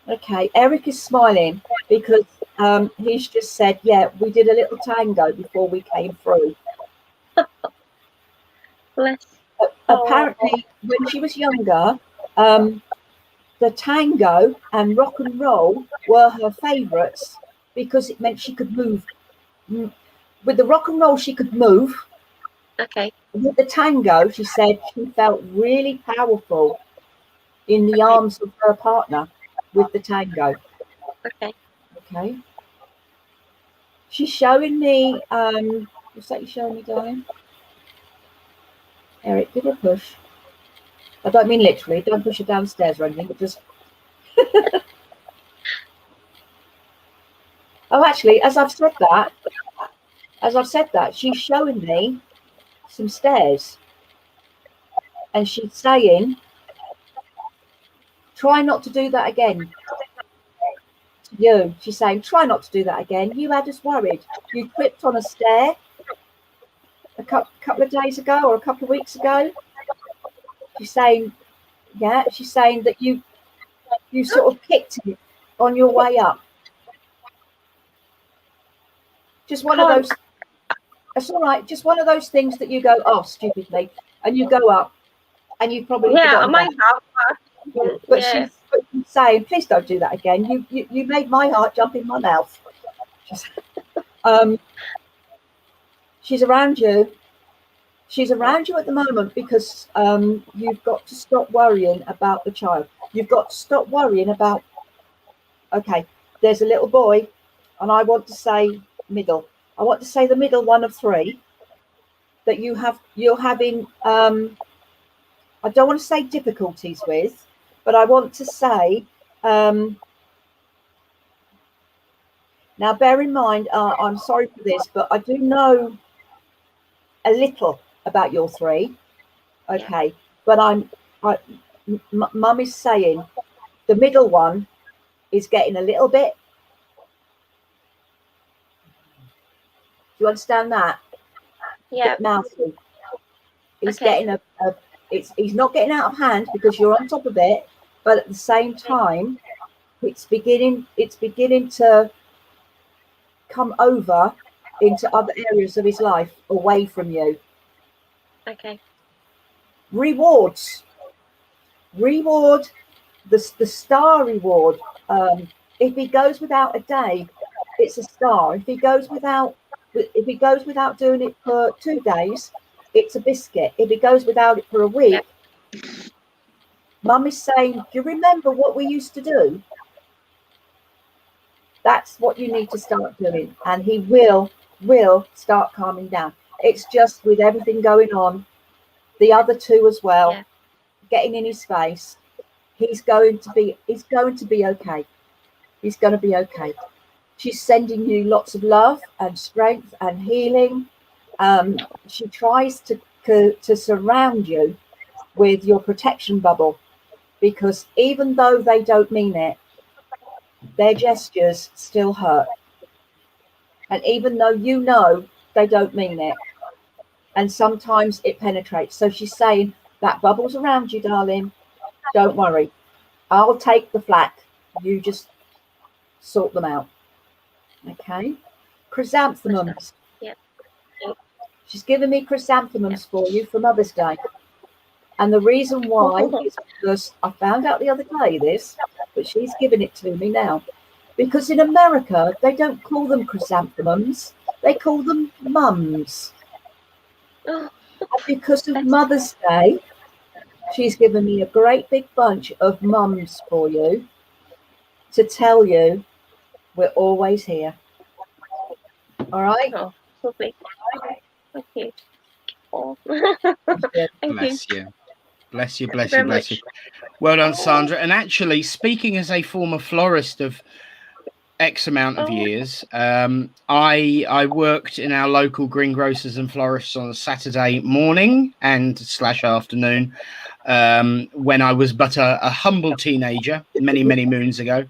Okay, Eric is smiling because he's just said, "Yeah, we did a little tango before we came through." Apparently, when she was younger, the tango and rock and roll were her favourites because it meant she could move. With the rock and roll, she could move. Okay. With the tango, she said she felt really powerful in the arms of her partner with the tango. Okay. She's showing me, what's that you're showing me, darling? Eric, give her a push. I don't mean literally, don't push her downstairs or anything, but just... Oh, actually, as I've said that, she's showing me some stairs. And she's saying, try not to do that again. To you, she's saying, try not to do that again. You had us worried. You tripped on a stair a couple of days ago or a couple of weeks ago. She's saying that you sort of kicked it on your way up. Just one of those. That's all right. Just one of those things that you go, oh, stupidly, and you go up, and you probably I might have. But she's saying, please don't do that again. You made my heart jump in my mouth. She's around you. She's around you at the moment because you've got to stop worrying about the child. You've got to stop worrying about, okay, there's a little boy. and I want to say middle. I want to say the middle one of 3 that you're having. I don't want to say difficulties with, but I want to say. Now, bear in mind, I'm sorry for this, but I do know a little about your 3. Okay, but Mum is saying the middle one is getting a little bit. Do you understand that? Yeah. Mouthy. He's Okay. getting he's not getting out of hand because you're on top of it, but at the same time, it's beginning to come over into other areas of his life away from you. Okay. Reward the star reward. If he goes without a day, it's a star. If he goes without doing it for 2 days, it's a biscuit. If he goes without it for a week, Mum is saying, do you remember what we used to do? That's what you need to start doing, and he will start calming down. It's just with everything going on, the other 2 as well, getting in his face. He's going to be okay. He's going to be okay. She's sending you lots of love and strength and healing. She tries to surround you with your protection bubble, because even though they don't mean it, their gestures still hurt. And even though you know they don't mean it, and sometimes it penetrates. So she's saying that bubble's around you, darling. Don't worry. I'll take the flak. You just sort them out. Okay? Chrysanthemums. Yep. She's given me chrysanthemums for you for Mother's Day. And the reason why is because I found out the other day this, but she's given it to me now. Because in America, they don't call them chrysanthemums. They call them mums. And because of Mother's Day, she's given me a great big bunch of mums for you to tell you we're always here. All right? Oh, lovely. Thank you. Oh. Bless you. Bless you, bless you, bless you. Well done, Sandra. And actually, speaking as a former florist of X amount of years, I worked in our local greengrocers and florists on a Saturday morning and / afternoon when I was but a humble teenager many moons ago.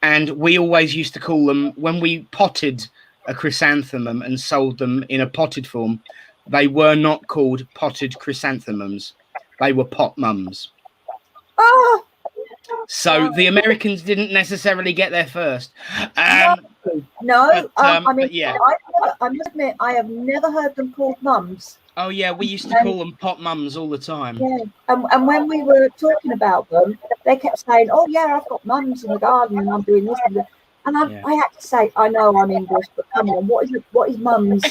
And we always used to call them, when we potted a chrysanthemum and sold them in a potted form, they were not called potted chrysanthemums. They were pot mums. Oh! So the Americans didn't necessarily get there first. No, I mean, but yeah. I must admit, I have never heard them called mums. Oh yeah, we used to call them pot mums all the time. Yeah, and when we were talking about them, they kept saying, "Oh yeah, I've got mums in the garden, and I'm doing this and that." And I had to say, "I know I'm English, but come on, what is mums?"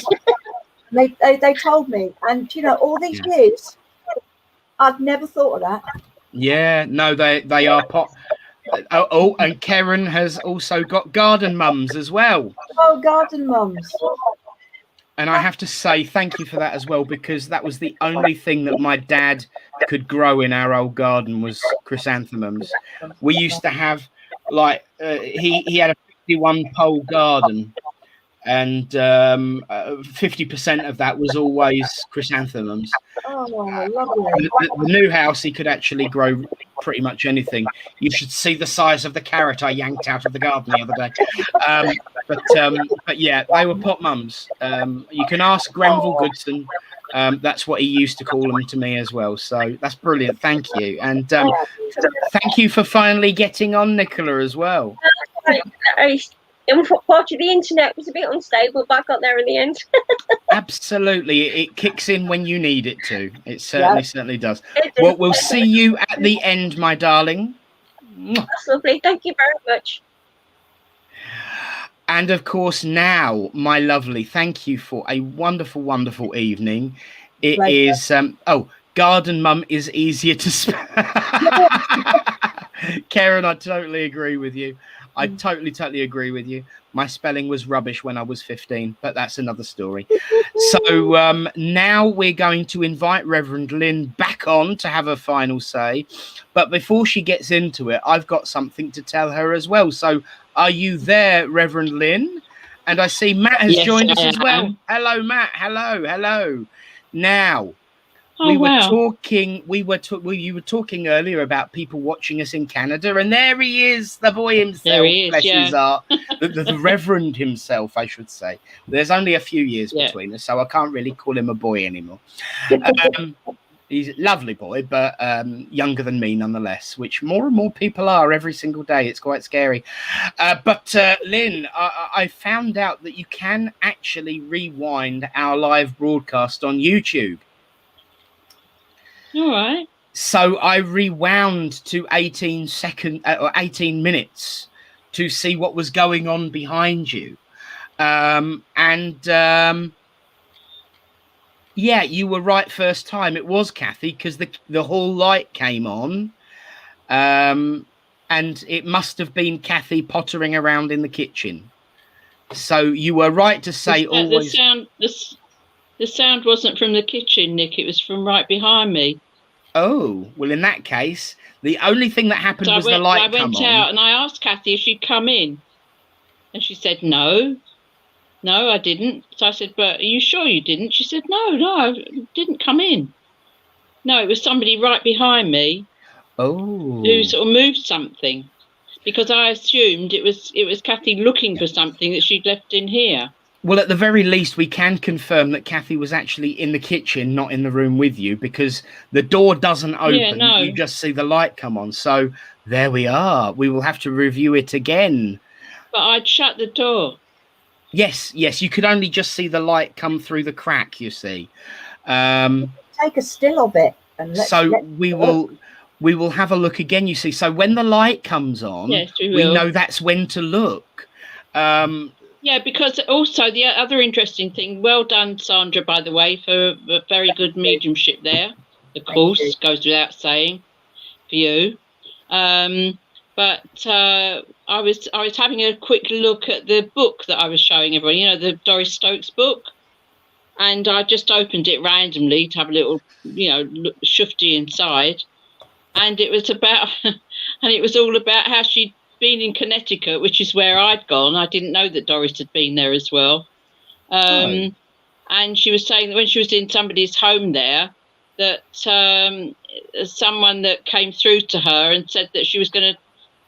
they told me, and you know, all these years, I'd never thought of that. Yeah, no, they are pot. Oh, and Karen has also got garden mums as well. Oh, garden mums. And I have to say thank you for that as well, because that was the only thing that my dad could grow in our old garden was chrysanthemums. We used to have, like, he had a 51-pole garden, and 50% of that was always chrysanthemums. Oh, lovely. The new house, he could actually grow pretty much anything. You should see the size of the carrot I yanked out of the garden the other day. But yeah, they were pot mums. You can ask Grenville Goodson. That's what he used to call them to me as well. So that's brilliant. Thank you. And thank you for finally getting on, Nicola, as well. Unfortunately, the internet was a bit unstable, but I got there in the end. Absolutely. It kicks in when you need it to. It certainly does. Well, we'll see you at the end, my darling. That's lovely. Thank you very much. And of course, now, my lovely, thank you for a wonderful, wonderful evening. It is, garden mum is easier to spell. Karen, I totally agree with you. I totally agree with you. My spelling was rubbish when I was 15, but that's another story. So now we're going to invite Reverend Lynn back on to have a final say. But before she gets into it, I've got something to tell her as well. So are you there, Reverend Lynn? And I see Matt has joined us as well. Hello, Matt. Hello. Now, you were talking earlier about people watching us in Canada, and there he is, the boy himself. There he is, bless his heart. The Reverend himself, I should say. There's only a few years between us, so I can't really call him a boy anymore. He's a lovely boy, but younger than me nonetheless, which more and more people are every single day. It's quite scary. But Lynn, I found out that you can actually rewind our live broadcast on YouTube. All right. So I rewound to 18 minutes to see what was going on behind you. Yeah, you were right first time. It was Kathy, because the hall light came on. And it must have been Kathy pottering around in the kitchen. So you were right to say always. The sound wasn't from the kitchen, Nick. It was from right behind me. Oh, well, in that case, the only thing that happened was the light come on. I went out and I asked Kathy if she'd come in. And she said, no, I didn't. So I said, but are you sure you didn't? She said, no, I didn't come in. No, it was somebody right behind me. Oh. Who sort of moved something. Because I assumed it was Kathy looking for something that she'd left in here. Well, at the very least, we can confirm that Kathy was actually in the kitchen, not in the room with you, because the door doesn't open. Yeah, no. You just see the light come on. So there we are. We will have to review it again. But I'd shut the door. Yes. You could only just see the light come through the crack, you see. Take a still of it. And we will have a look again, you see. So when the light comes on, yes, we know that's when to look. Yeah, because also the other interesting thing, well done, Sandra, by the way, for a very good mediumship there. Of course, goes without saying for you. But I was having a quick look at the book that I was showing everyone, you know, the Doris Stokes book. And I just opened it randomly to have a little, you know, shufty inside. And it was all about how she'd been in Connecticut, which is where I'd gone. I didn't know that Doris had been there as well. And she was saying that when she was in somebody's home there, that someone that came through to her and said that she was going to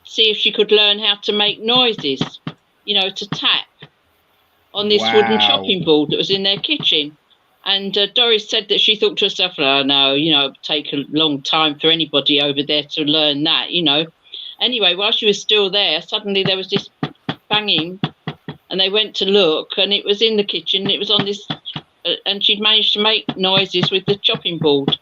see if she could learn how to make noises, you know, to tap on this wooden chopping board that was in their kitchen. And Doris said that she thought to herself, oh, no, you know, it would take a long time for anybody over there to learn that, you know. Anyway, while she was still there, suddenly there was this banging, and they went to look, and it was in the kitchen. It was on this, and she'd managed to make noises with the chopping board.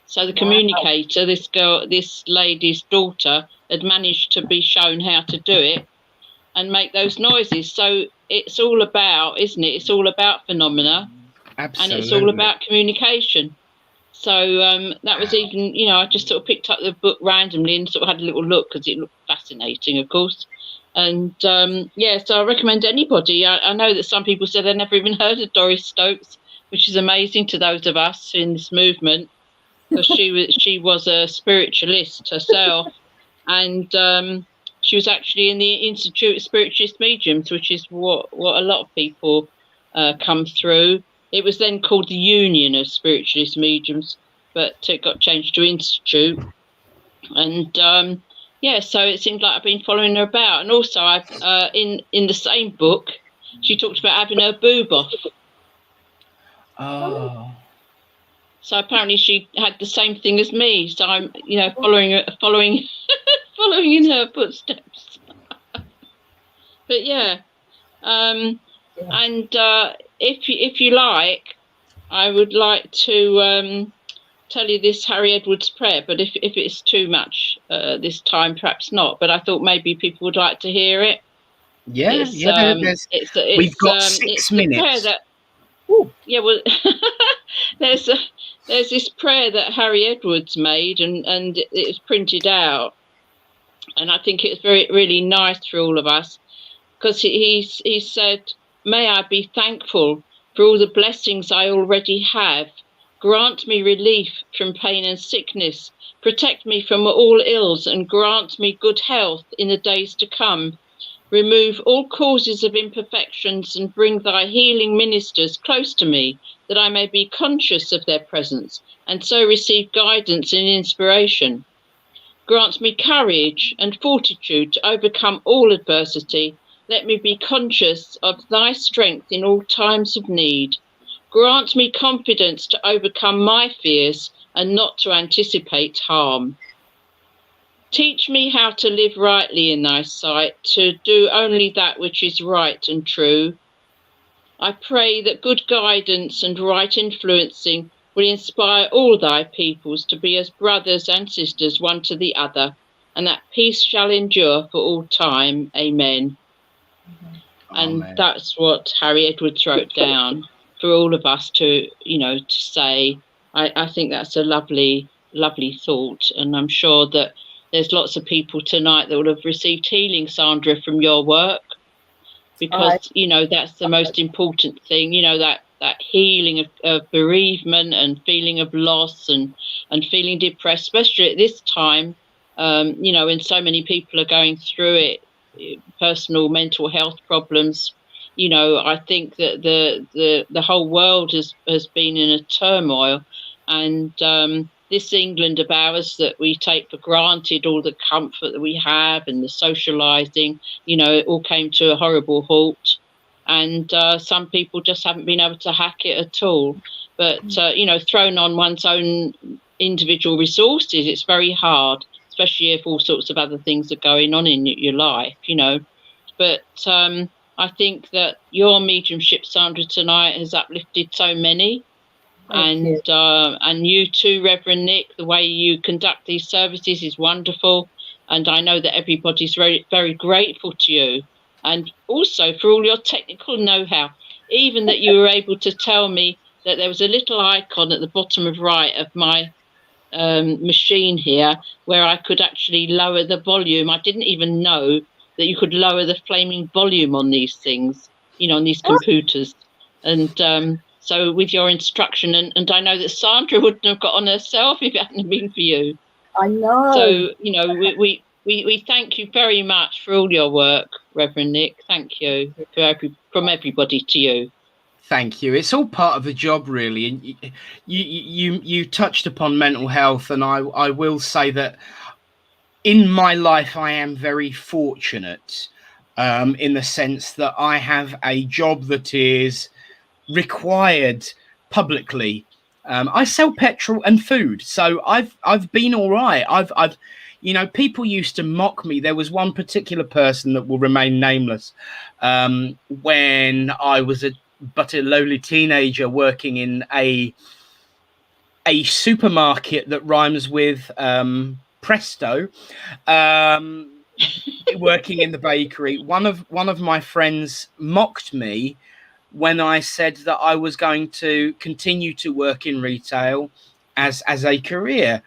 So the communicator, this lady's daughter, had managed to be shown how to do it and make those noises. So it's all about, isn't it? It's all about phenomena. Absolutely. And it's all about communication. So that was even, you know, I just sort of picked up the book randomly and sort of had a little look because it looked fascinating, of course. And so I recommend anybody. I know that some people said they'd never even heard of Doris Stokes, which is amazing to those of us in this movement, because she was a spiritualist herself, and she was actually in the Institute of Spiritualist Mediums, which is what a lot of people come through. It was then called the Union of Spiritualist Mediums, but it got changed to Institute. And so it seemed like I've been following her about. And also, in the same book, she talked about having her boob off. Oh. So apparently she had the same thing as me. So I'm, you know, following in her footsteps. But yeah. And if you like, I would like to tell you this Harry Edwards prayer, but if it's too much this time, perhaps not. But I thought maybe people would like to hear it. Yeah, we've got 6 minutes. There's this prayer that Harry Edwards made, and it's printed out, And I think it's really nice for all of us, because he said, "May I be thankful for all the blessings I already have. Grant me relief from pain and sickness. Protect me from all ills and grant me good health in the days to come. Remove all causes of imperfections and bring thy healing ministers close to me, that I may be conscious of their presence and so receive guidance and inspiration. Grant me courage and fortitude to overcome all adversity. Let me be conscious of thy strength in all times of need. Grant me confidence to overcome my fears and not to anticipate harm. Teach me how to live rightly in thy sight, to do only that which is right and true. I pray that good guidance and right influencing will inspire all thy peoples to be as brothers and sisters one to the other, and that peace shall endure for all time. Amen." And Amen. that's what Harry Edwards wrote down for all of us to, to say. I think that's a lovely, lovely thought. And I'm sure that there's lots of people tonight that will have received healing, Sandra, from your work, because, that's the most important thing, that healing of bereavement and feeling of loss and feeling depressed, especially at this time, when so many people are going through it, personal mental health problems. I think that the whole world has been in a turmoil, and this England of ours that we take for granted, all the comfort that we have and the socialising, it all came to a horrible halt. And some people just haven't been able to hack it at all. But, thrown on one's own individual resources, it's very hard, especially if all sorts of other things are going on in your life, But I think that your mediumship, Sandra, tonight has uplifted so many. And you too, Reverend Nick, the way you conduct these services is wonderful. And I know that everybody's very, very grateful to you. And also for all your technical know-how, even that you were able to tell me that there was a little icon at the bottom of right of my machine here where I could actually lower the volume. I didn't even know that you could lower the flaming volume on these things, on these computers. And so with your instruction, and I know that Sandra wouldn't have got on herself if it hadn't been for you. I know. So, we thank you very much for all your work, Reverend Nick. Thank you from everybody to you. Thank you. It's all part of the job, really. And you touched upon mental health, and I will say that in my life I am very fortunate in the sense that I have a job that is required publicly. I sell petrol and food, so I've been all right. I've people used to mock me. There was one particular person that will remain nameless when I was but a lowly teenager working in a supermarket that rhymes with Presto, working in the bakery. One of my friends mocked me when I said that I was going to continue to work in retail as a career.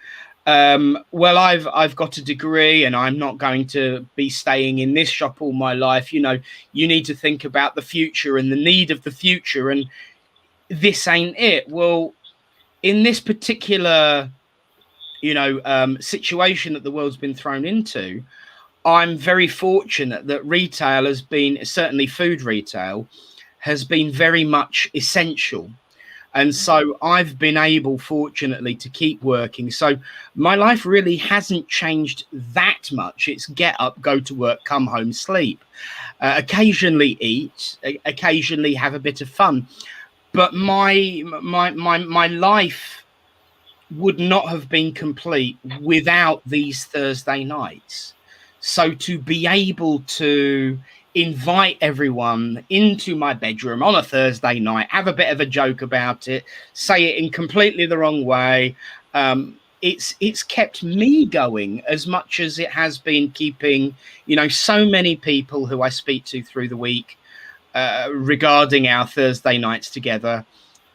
Well, I've got a degree and I'm not going to be staying in this shop all my life. You need to think about the future and the need of the future, and this ain't it. Well, in this particular, situation that the world's been thrown into, I'm very fortunate that retail has been, certainly food retail, has been very much essential. And so I've been able, fortunately, to keep working. So my life really hasn't changed that much. It's get up, go to work, come home, sleep, occasionally eat, occasionally have a bit of fun. But my life would not have been complete without these Thursday nights. So to be able to invite everyone into my bedroom on a Thursday night, have a bit of a joke about it, say it in completely the wrong way, it's kept me going as much as it has been keeping, so many people who I speak to through the week regarding our Thursday nights together.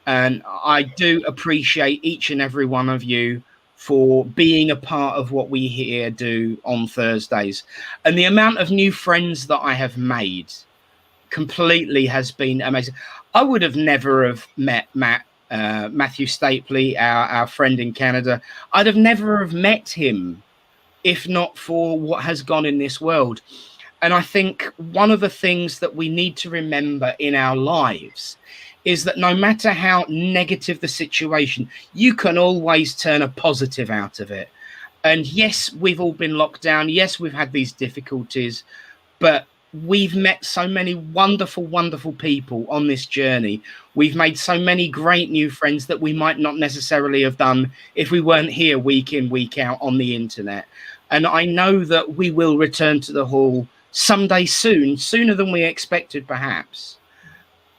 And I do appreciate each and every one of you for being a part of what we here do on Thursdays. And the amount of new friends that I have made completely has been amazing. I would have never have met Matthew Stapley, our friend in Canada. I'd have never have met him if not for what has gone in this world. And I think one of the things that we need to remember in our lives is that no matter how negative the situation, you can always turn a positive out of it. And yes, we've all been locked down. Yes, we've had these difficulties, but we've met so many wonderful, wonderful people on this journey. We've made so many great new friends that we might not necessarily have done if we weren't here week in, week out on the internet. And I know that we will return to the hall someday soon, sooner than we expected, perhaps.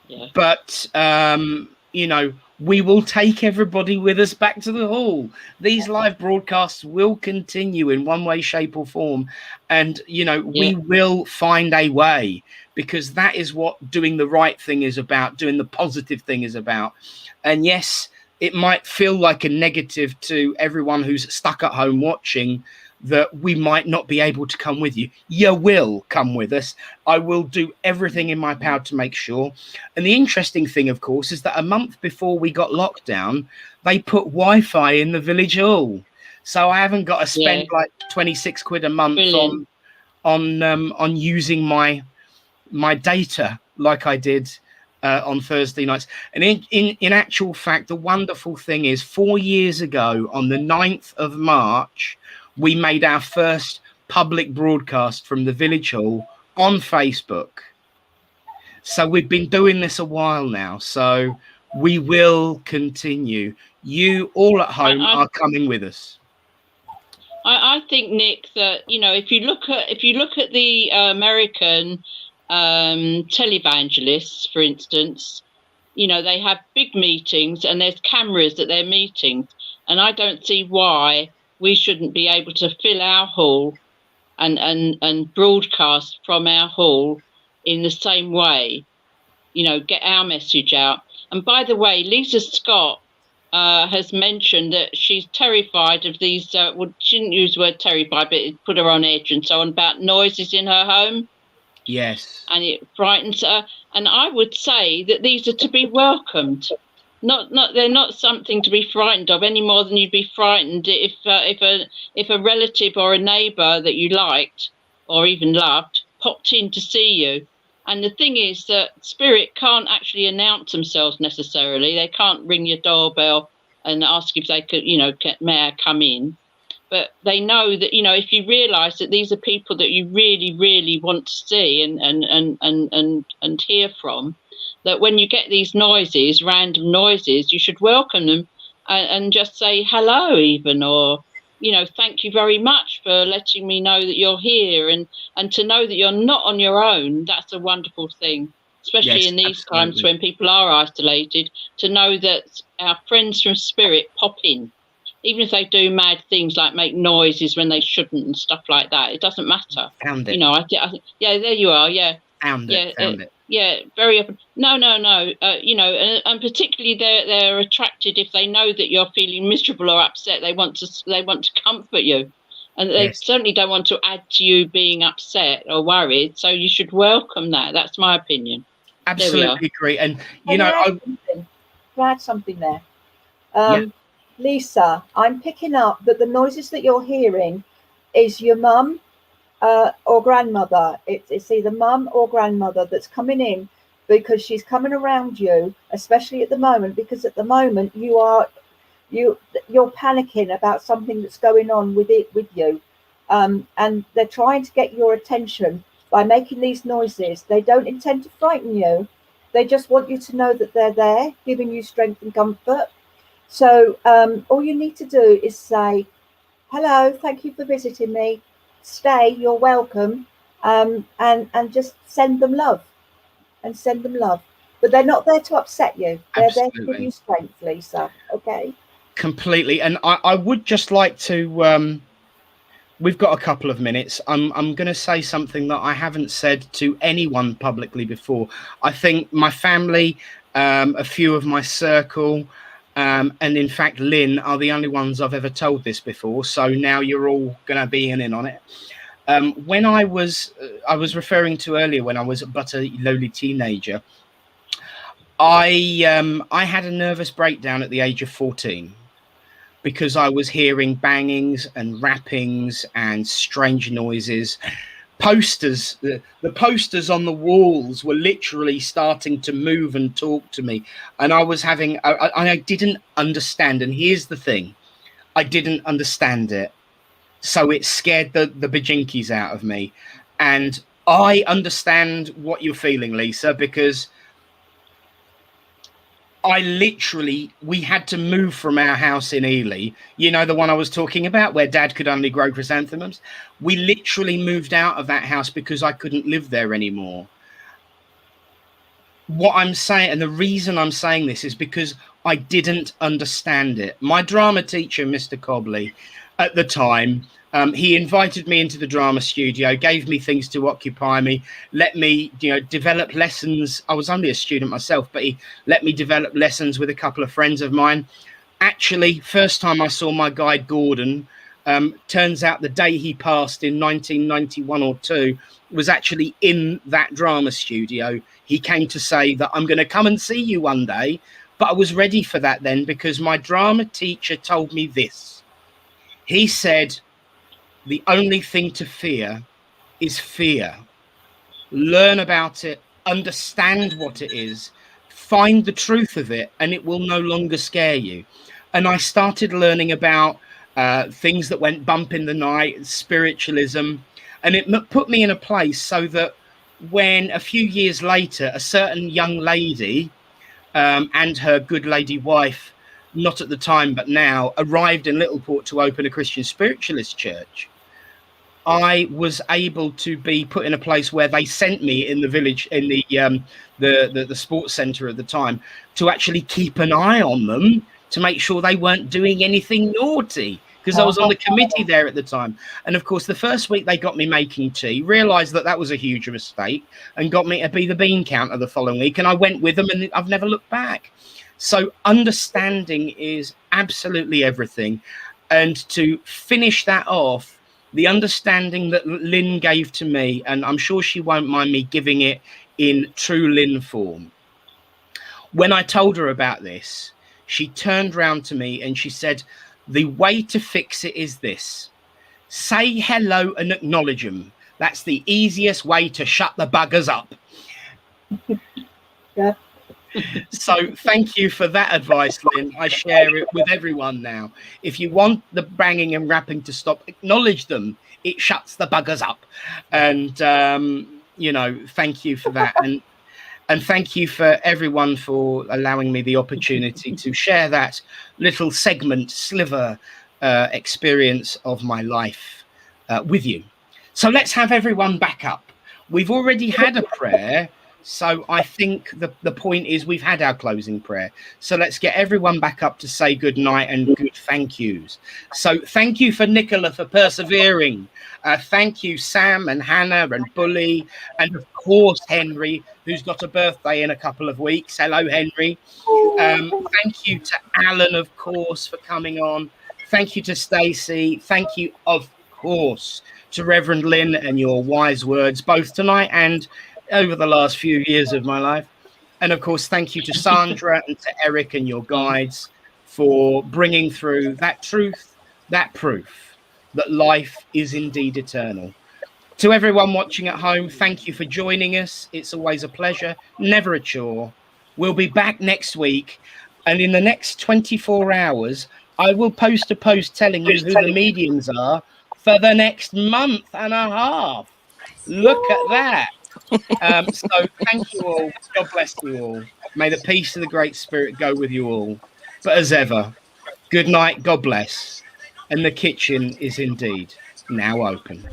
Yeah. But, you know, we will take everybody with us back to the hall. These live broadcasts will continue in one way, shape or form. And, you know, we will find a way, because that is what doing the right thing is about, doing the positive thing is about. And yes, it might feel like a negative to everyone who's stuck at home watching, that we might not be able to come with you. You will come with us. I will do everything in my power to make sure. And the interesting thing, of course, is that a month before we got locked down, they put Wi-Fi in the village hall. So I haven't got to spend like 26 quid a month on using my data like I did on Thursday nights. And in actual fact, the wonderful thing is 4 years ago, on the 9th of March, we made our first public broadcast from the village hall on Facebook. So we've been doing this a while now. So we will continue. You all at home are coming with us. I think, Nick, that, you know, if you look at the American televangelists, for instance, you know, they have big meetings and there's cameras at their meetings, and I don't see why we shouldn't be able to fill our hall and broadcast from our hall in the same way, you know, get our message out. And by the way, Lisa Scott has mentioned that she's terrified of these, well, she didn't use the word terrified, but it put her on edge and so on, about noises in her home. Yes. And it frightens her. And I would say that these are to be welcomed. They're not something to be frightened of, any more than you'd be frightened if a relative or a neighbour that you liked or even loved popped in to see you. And the thing is that spirit can't actually announce themselves necessarily. They can't ring your doorbell and ask if they could, you know, may I come in. But they know that, you know, if you realise that these are people that you really, really want to see and hear from, that when you get these noises, random noises, you should welcome them and just say hello even, or, you know, thank you very much for letting me know that you're here, and to know that you're not on your own. That's a wonderful thing, especially in these times when people are isolated, to know that our friends from spirit pop in, even if they do mad things like make noises when they shouldn't and stuff like that. It doesn't matter. Found it. You know, yeah, there you are. Yeah. Found it. Yeah, very often. No. You know, and particularly they're attracted if they know that you're feeling miserable or upset. They want to comfort you, and they certainly don't want to add to you being upset or worried. So you should welcome that. That's my opinion. Absolutely agree. And you know, can I add something there? Lisa, I'm picking up that the noises that you're hearing is your mum or grandmother. It's either mum or grandmother that's coming in, because she's coming around you, especially at the moment, because at the moment you're panicking about something that's going on with you, and they're trying to get your attention by making these noises. They don't intend to frighten you. They just want you to know that they're there, giving you strength and comfort. So all you need to do is say, hello, thank you for visiting me. Stay, you're welcome. And just send them love. But they're not there to upset you. They're there to give you strength, Lisa. Okay? Completely. And I would just like to, we've got a couple of minutes. I'm going to say something that I haven't said to anyone publicly before. I think my family, a few of my circle, And in fact, Lynn are the only ones I've ever told this before. So now you're all going to be in on it. When I was referring to earlier, when I was but a lowly teenager, I had a nervous breakdown at the age of 14 because I was hearing bangings and rappings and strange noises. Posters, the posters on the walls were literally starting to move and talk to me, and I was having I didn't understand. And here's the thing, I didn't understand it, so it scared the bajinkies out of me. And I understand what you're feeling, Lisa, because we had to move from our house in Ely, you know, the one I was talking about where Dad could only grow chrysanthemums. We literally moved out of that house because I couldn't live there anymore. What I'm saying, and the reason I'm saying this, is because I didn't understand it. My drama teacher, Mr. Cobley, at the time, he invited me into the drama studio, gave me things to occupy me, let me, develop lessons. I was only a student myself, but he let me develop lessons with a couple of friends of mine. Actually, first time I saw my guide Gordon, turns out the day he passed in 1991 or 2 was actually in that drama studio. He came to say that I'm going to come and see you one day, but I was ready for that then, because my drama teacher told me this. He said, the only thing to fear is fear. Learn about it, understand what it is, find the truth of it, and it will no longer scare you. And I started learning about things that went bump in the night, spiritualism, and it put me in a place so that when a few years later, a certain young lady and her good lady wife, not at the time but now, arrived in Littleport to open a Christian Spiritualist church, I was able to be put in a place where they sent me in the village, in the sports centre at the time, to actually keep an eye on them to make sure they weren't doing anything naughty, because I was on the committee there at the time. And of course, the first week they got me making tea, realised that was a huge mistake, and got me to be the bean counter the following week. And I went with them, and I've never looked back. So understanding is absolutely everything. And to finish that off, the understanding that Lynn gave to me, and I'm sure she won't mind me giving it in true Lynn form. When I told her about this, she turned round to me and she said, the way to fix it is this: say hello and acknowledge them. That's the easiest way to shut the buggers up. Yeah. So thank you for that advice, Lynn. I share it with everyone now. If you want the banging and rapping to stop, acknowledge them. It shuts the buggers up. And, thank you for that. And thank you for everyone for allowing me the opportunity to share that little sliver experience of my life with you. So let's have everyone back up. We've already had a prayer. So I think the point is we've had our closing prayer. So let's get everyone back up to say good night and good thank yous. So thank you for Nicola for persevering. Thank you, Sam and Hannah and Bully. And of course, Henry, who's got a birthday in a couple of weeks. Hello, Henry. Thank you to Alan, of course, for coming on. Thank you to Stacey. Thank you, of course, to Reverend Lynn and your wise words, both tonight and over the last few years of my life. And of course, thank you to Sandra and to Eric and your guides for bringing through that truth, that proof that life is indeed eternal. To everyone watching at home, thank you for joining us. It's always a pleasure, never a chore. We'll be back next week, and in the next 24 hours, I will post a post telling you who the mediums are for the next month and a half. Look at that. So thank you all. God bless you all. May the peace of the Great Spirit go with you all. But as ever, good night, God bless. And the kitchen is indeed now open.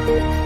you.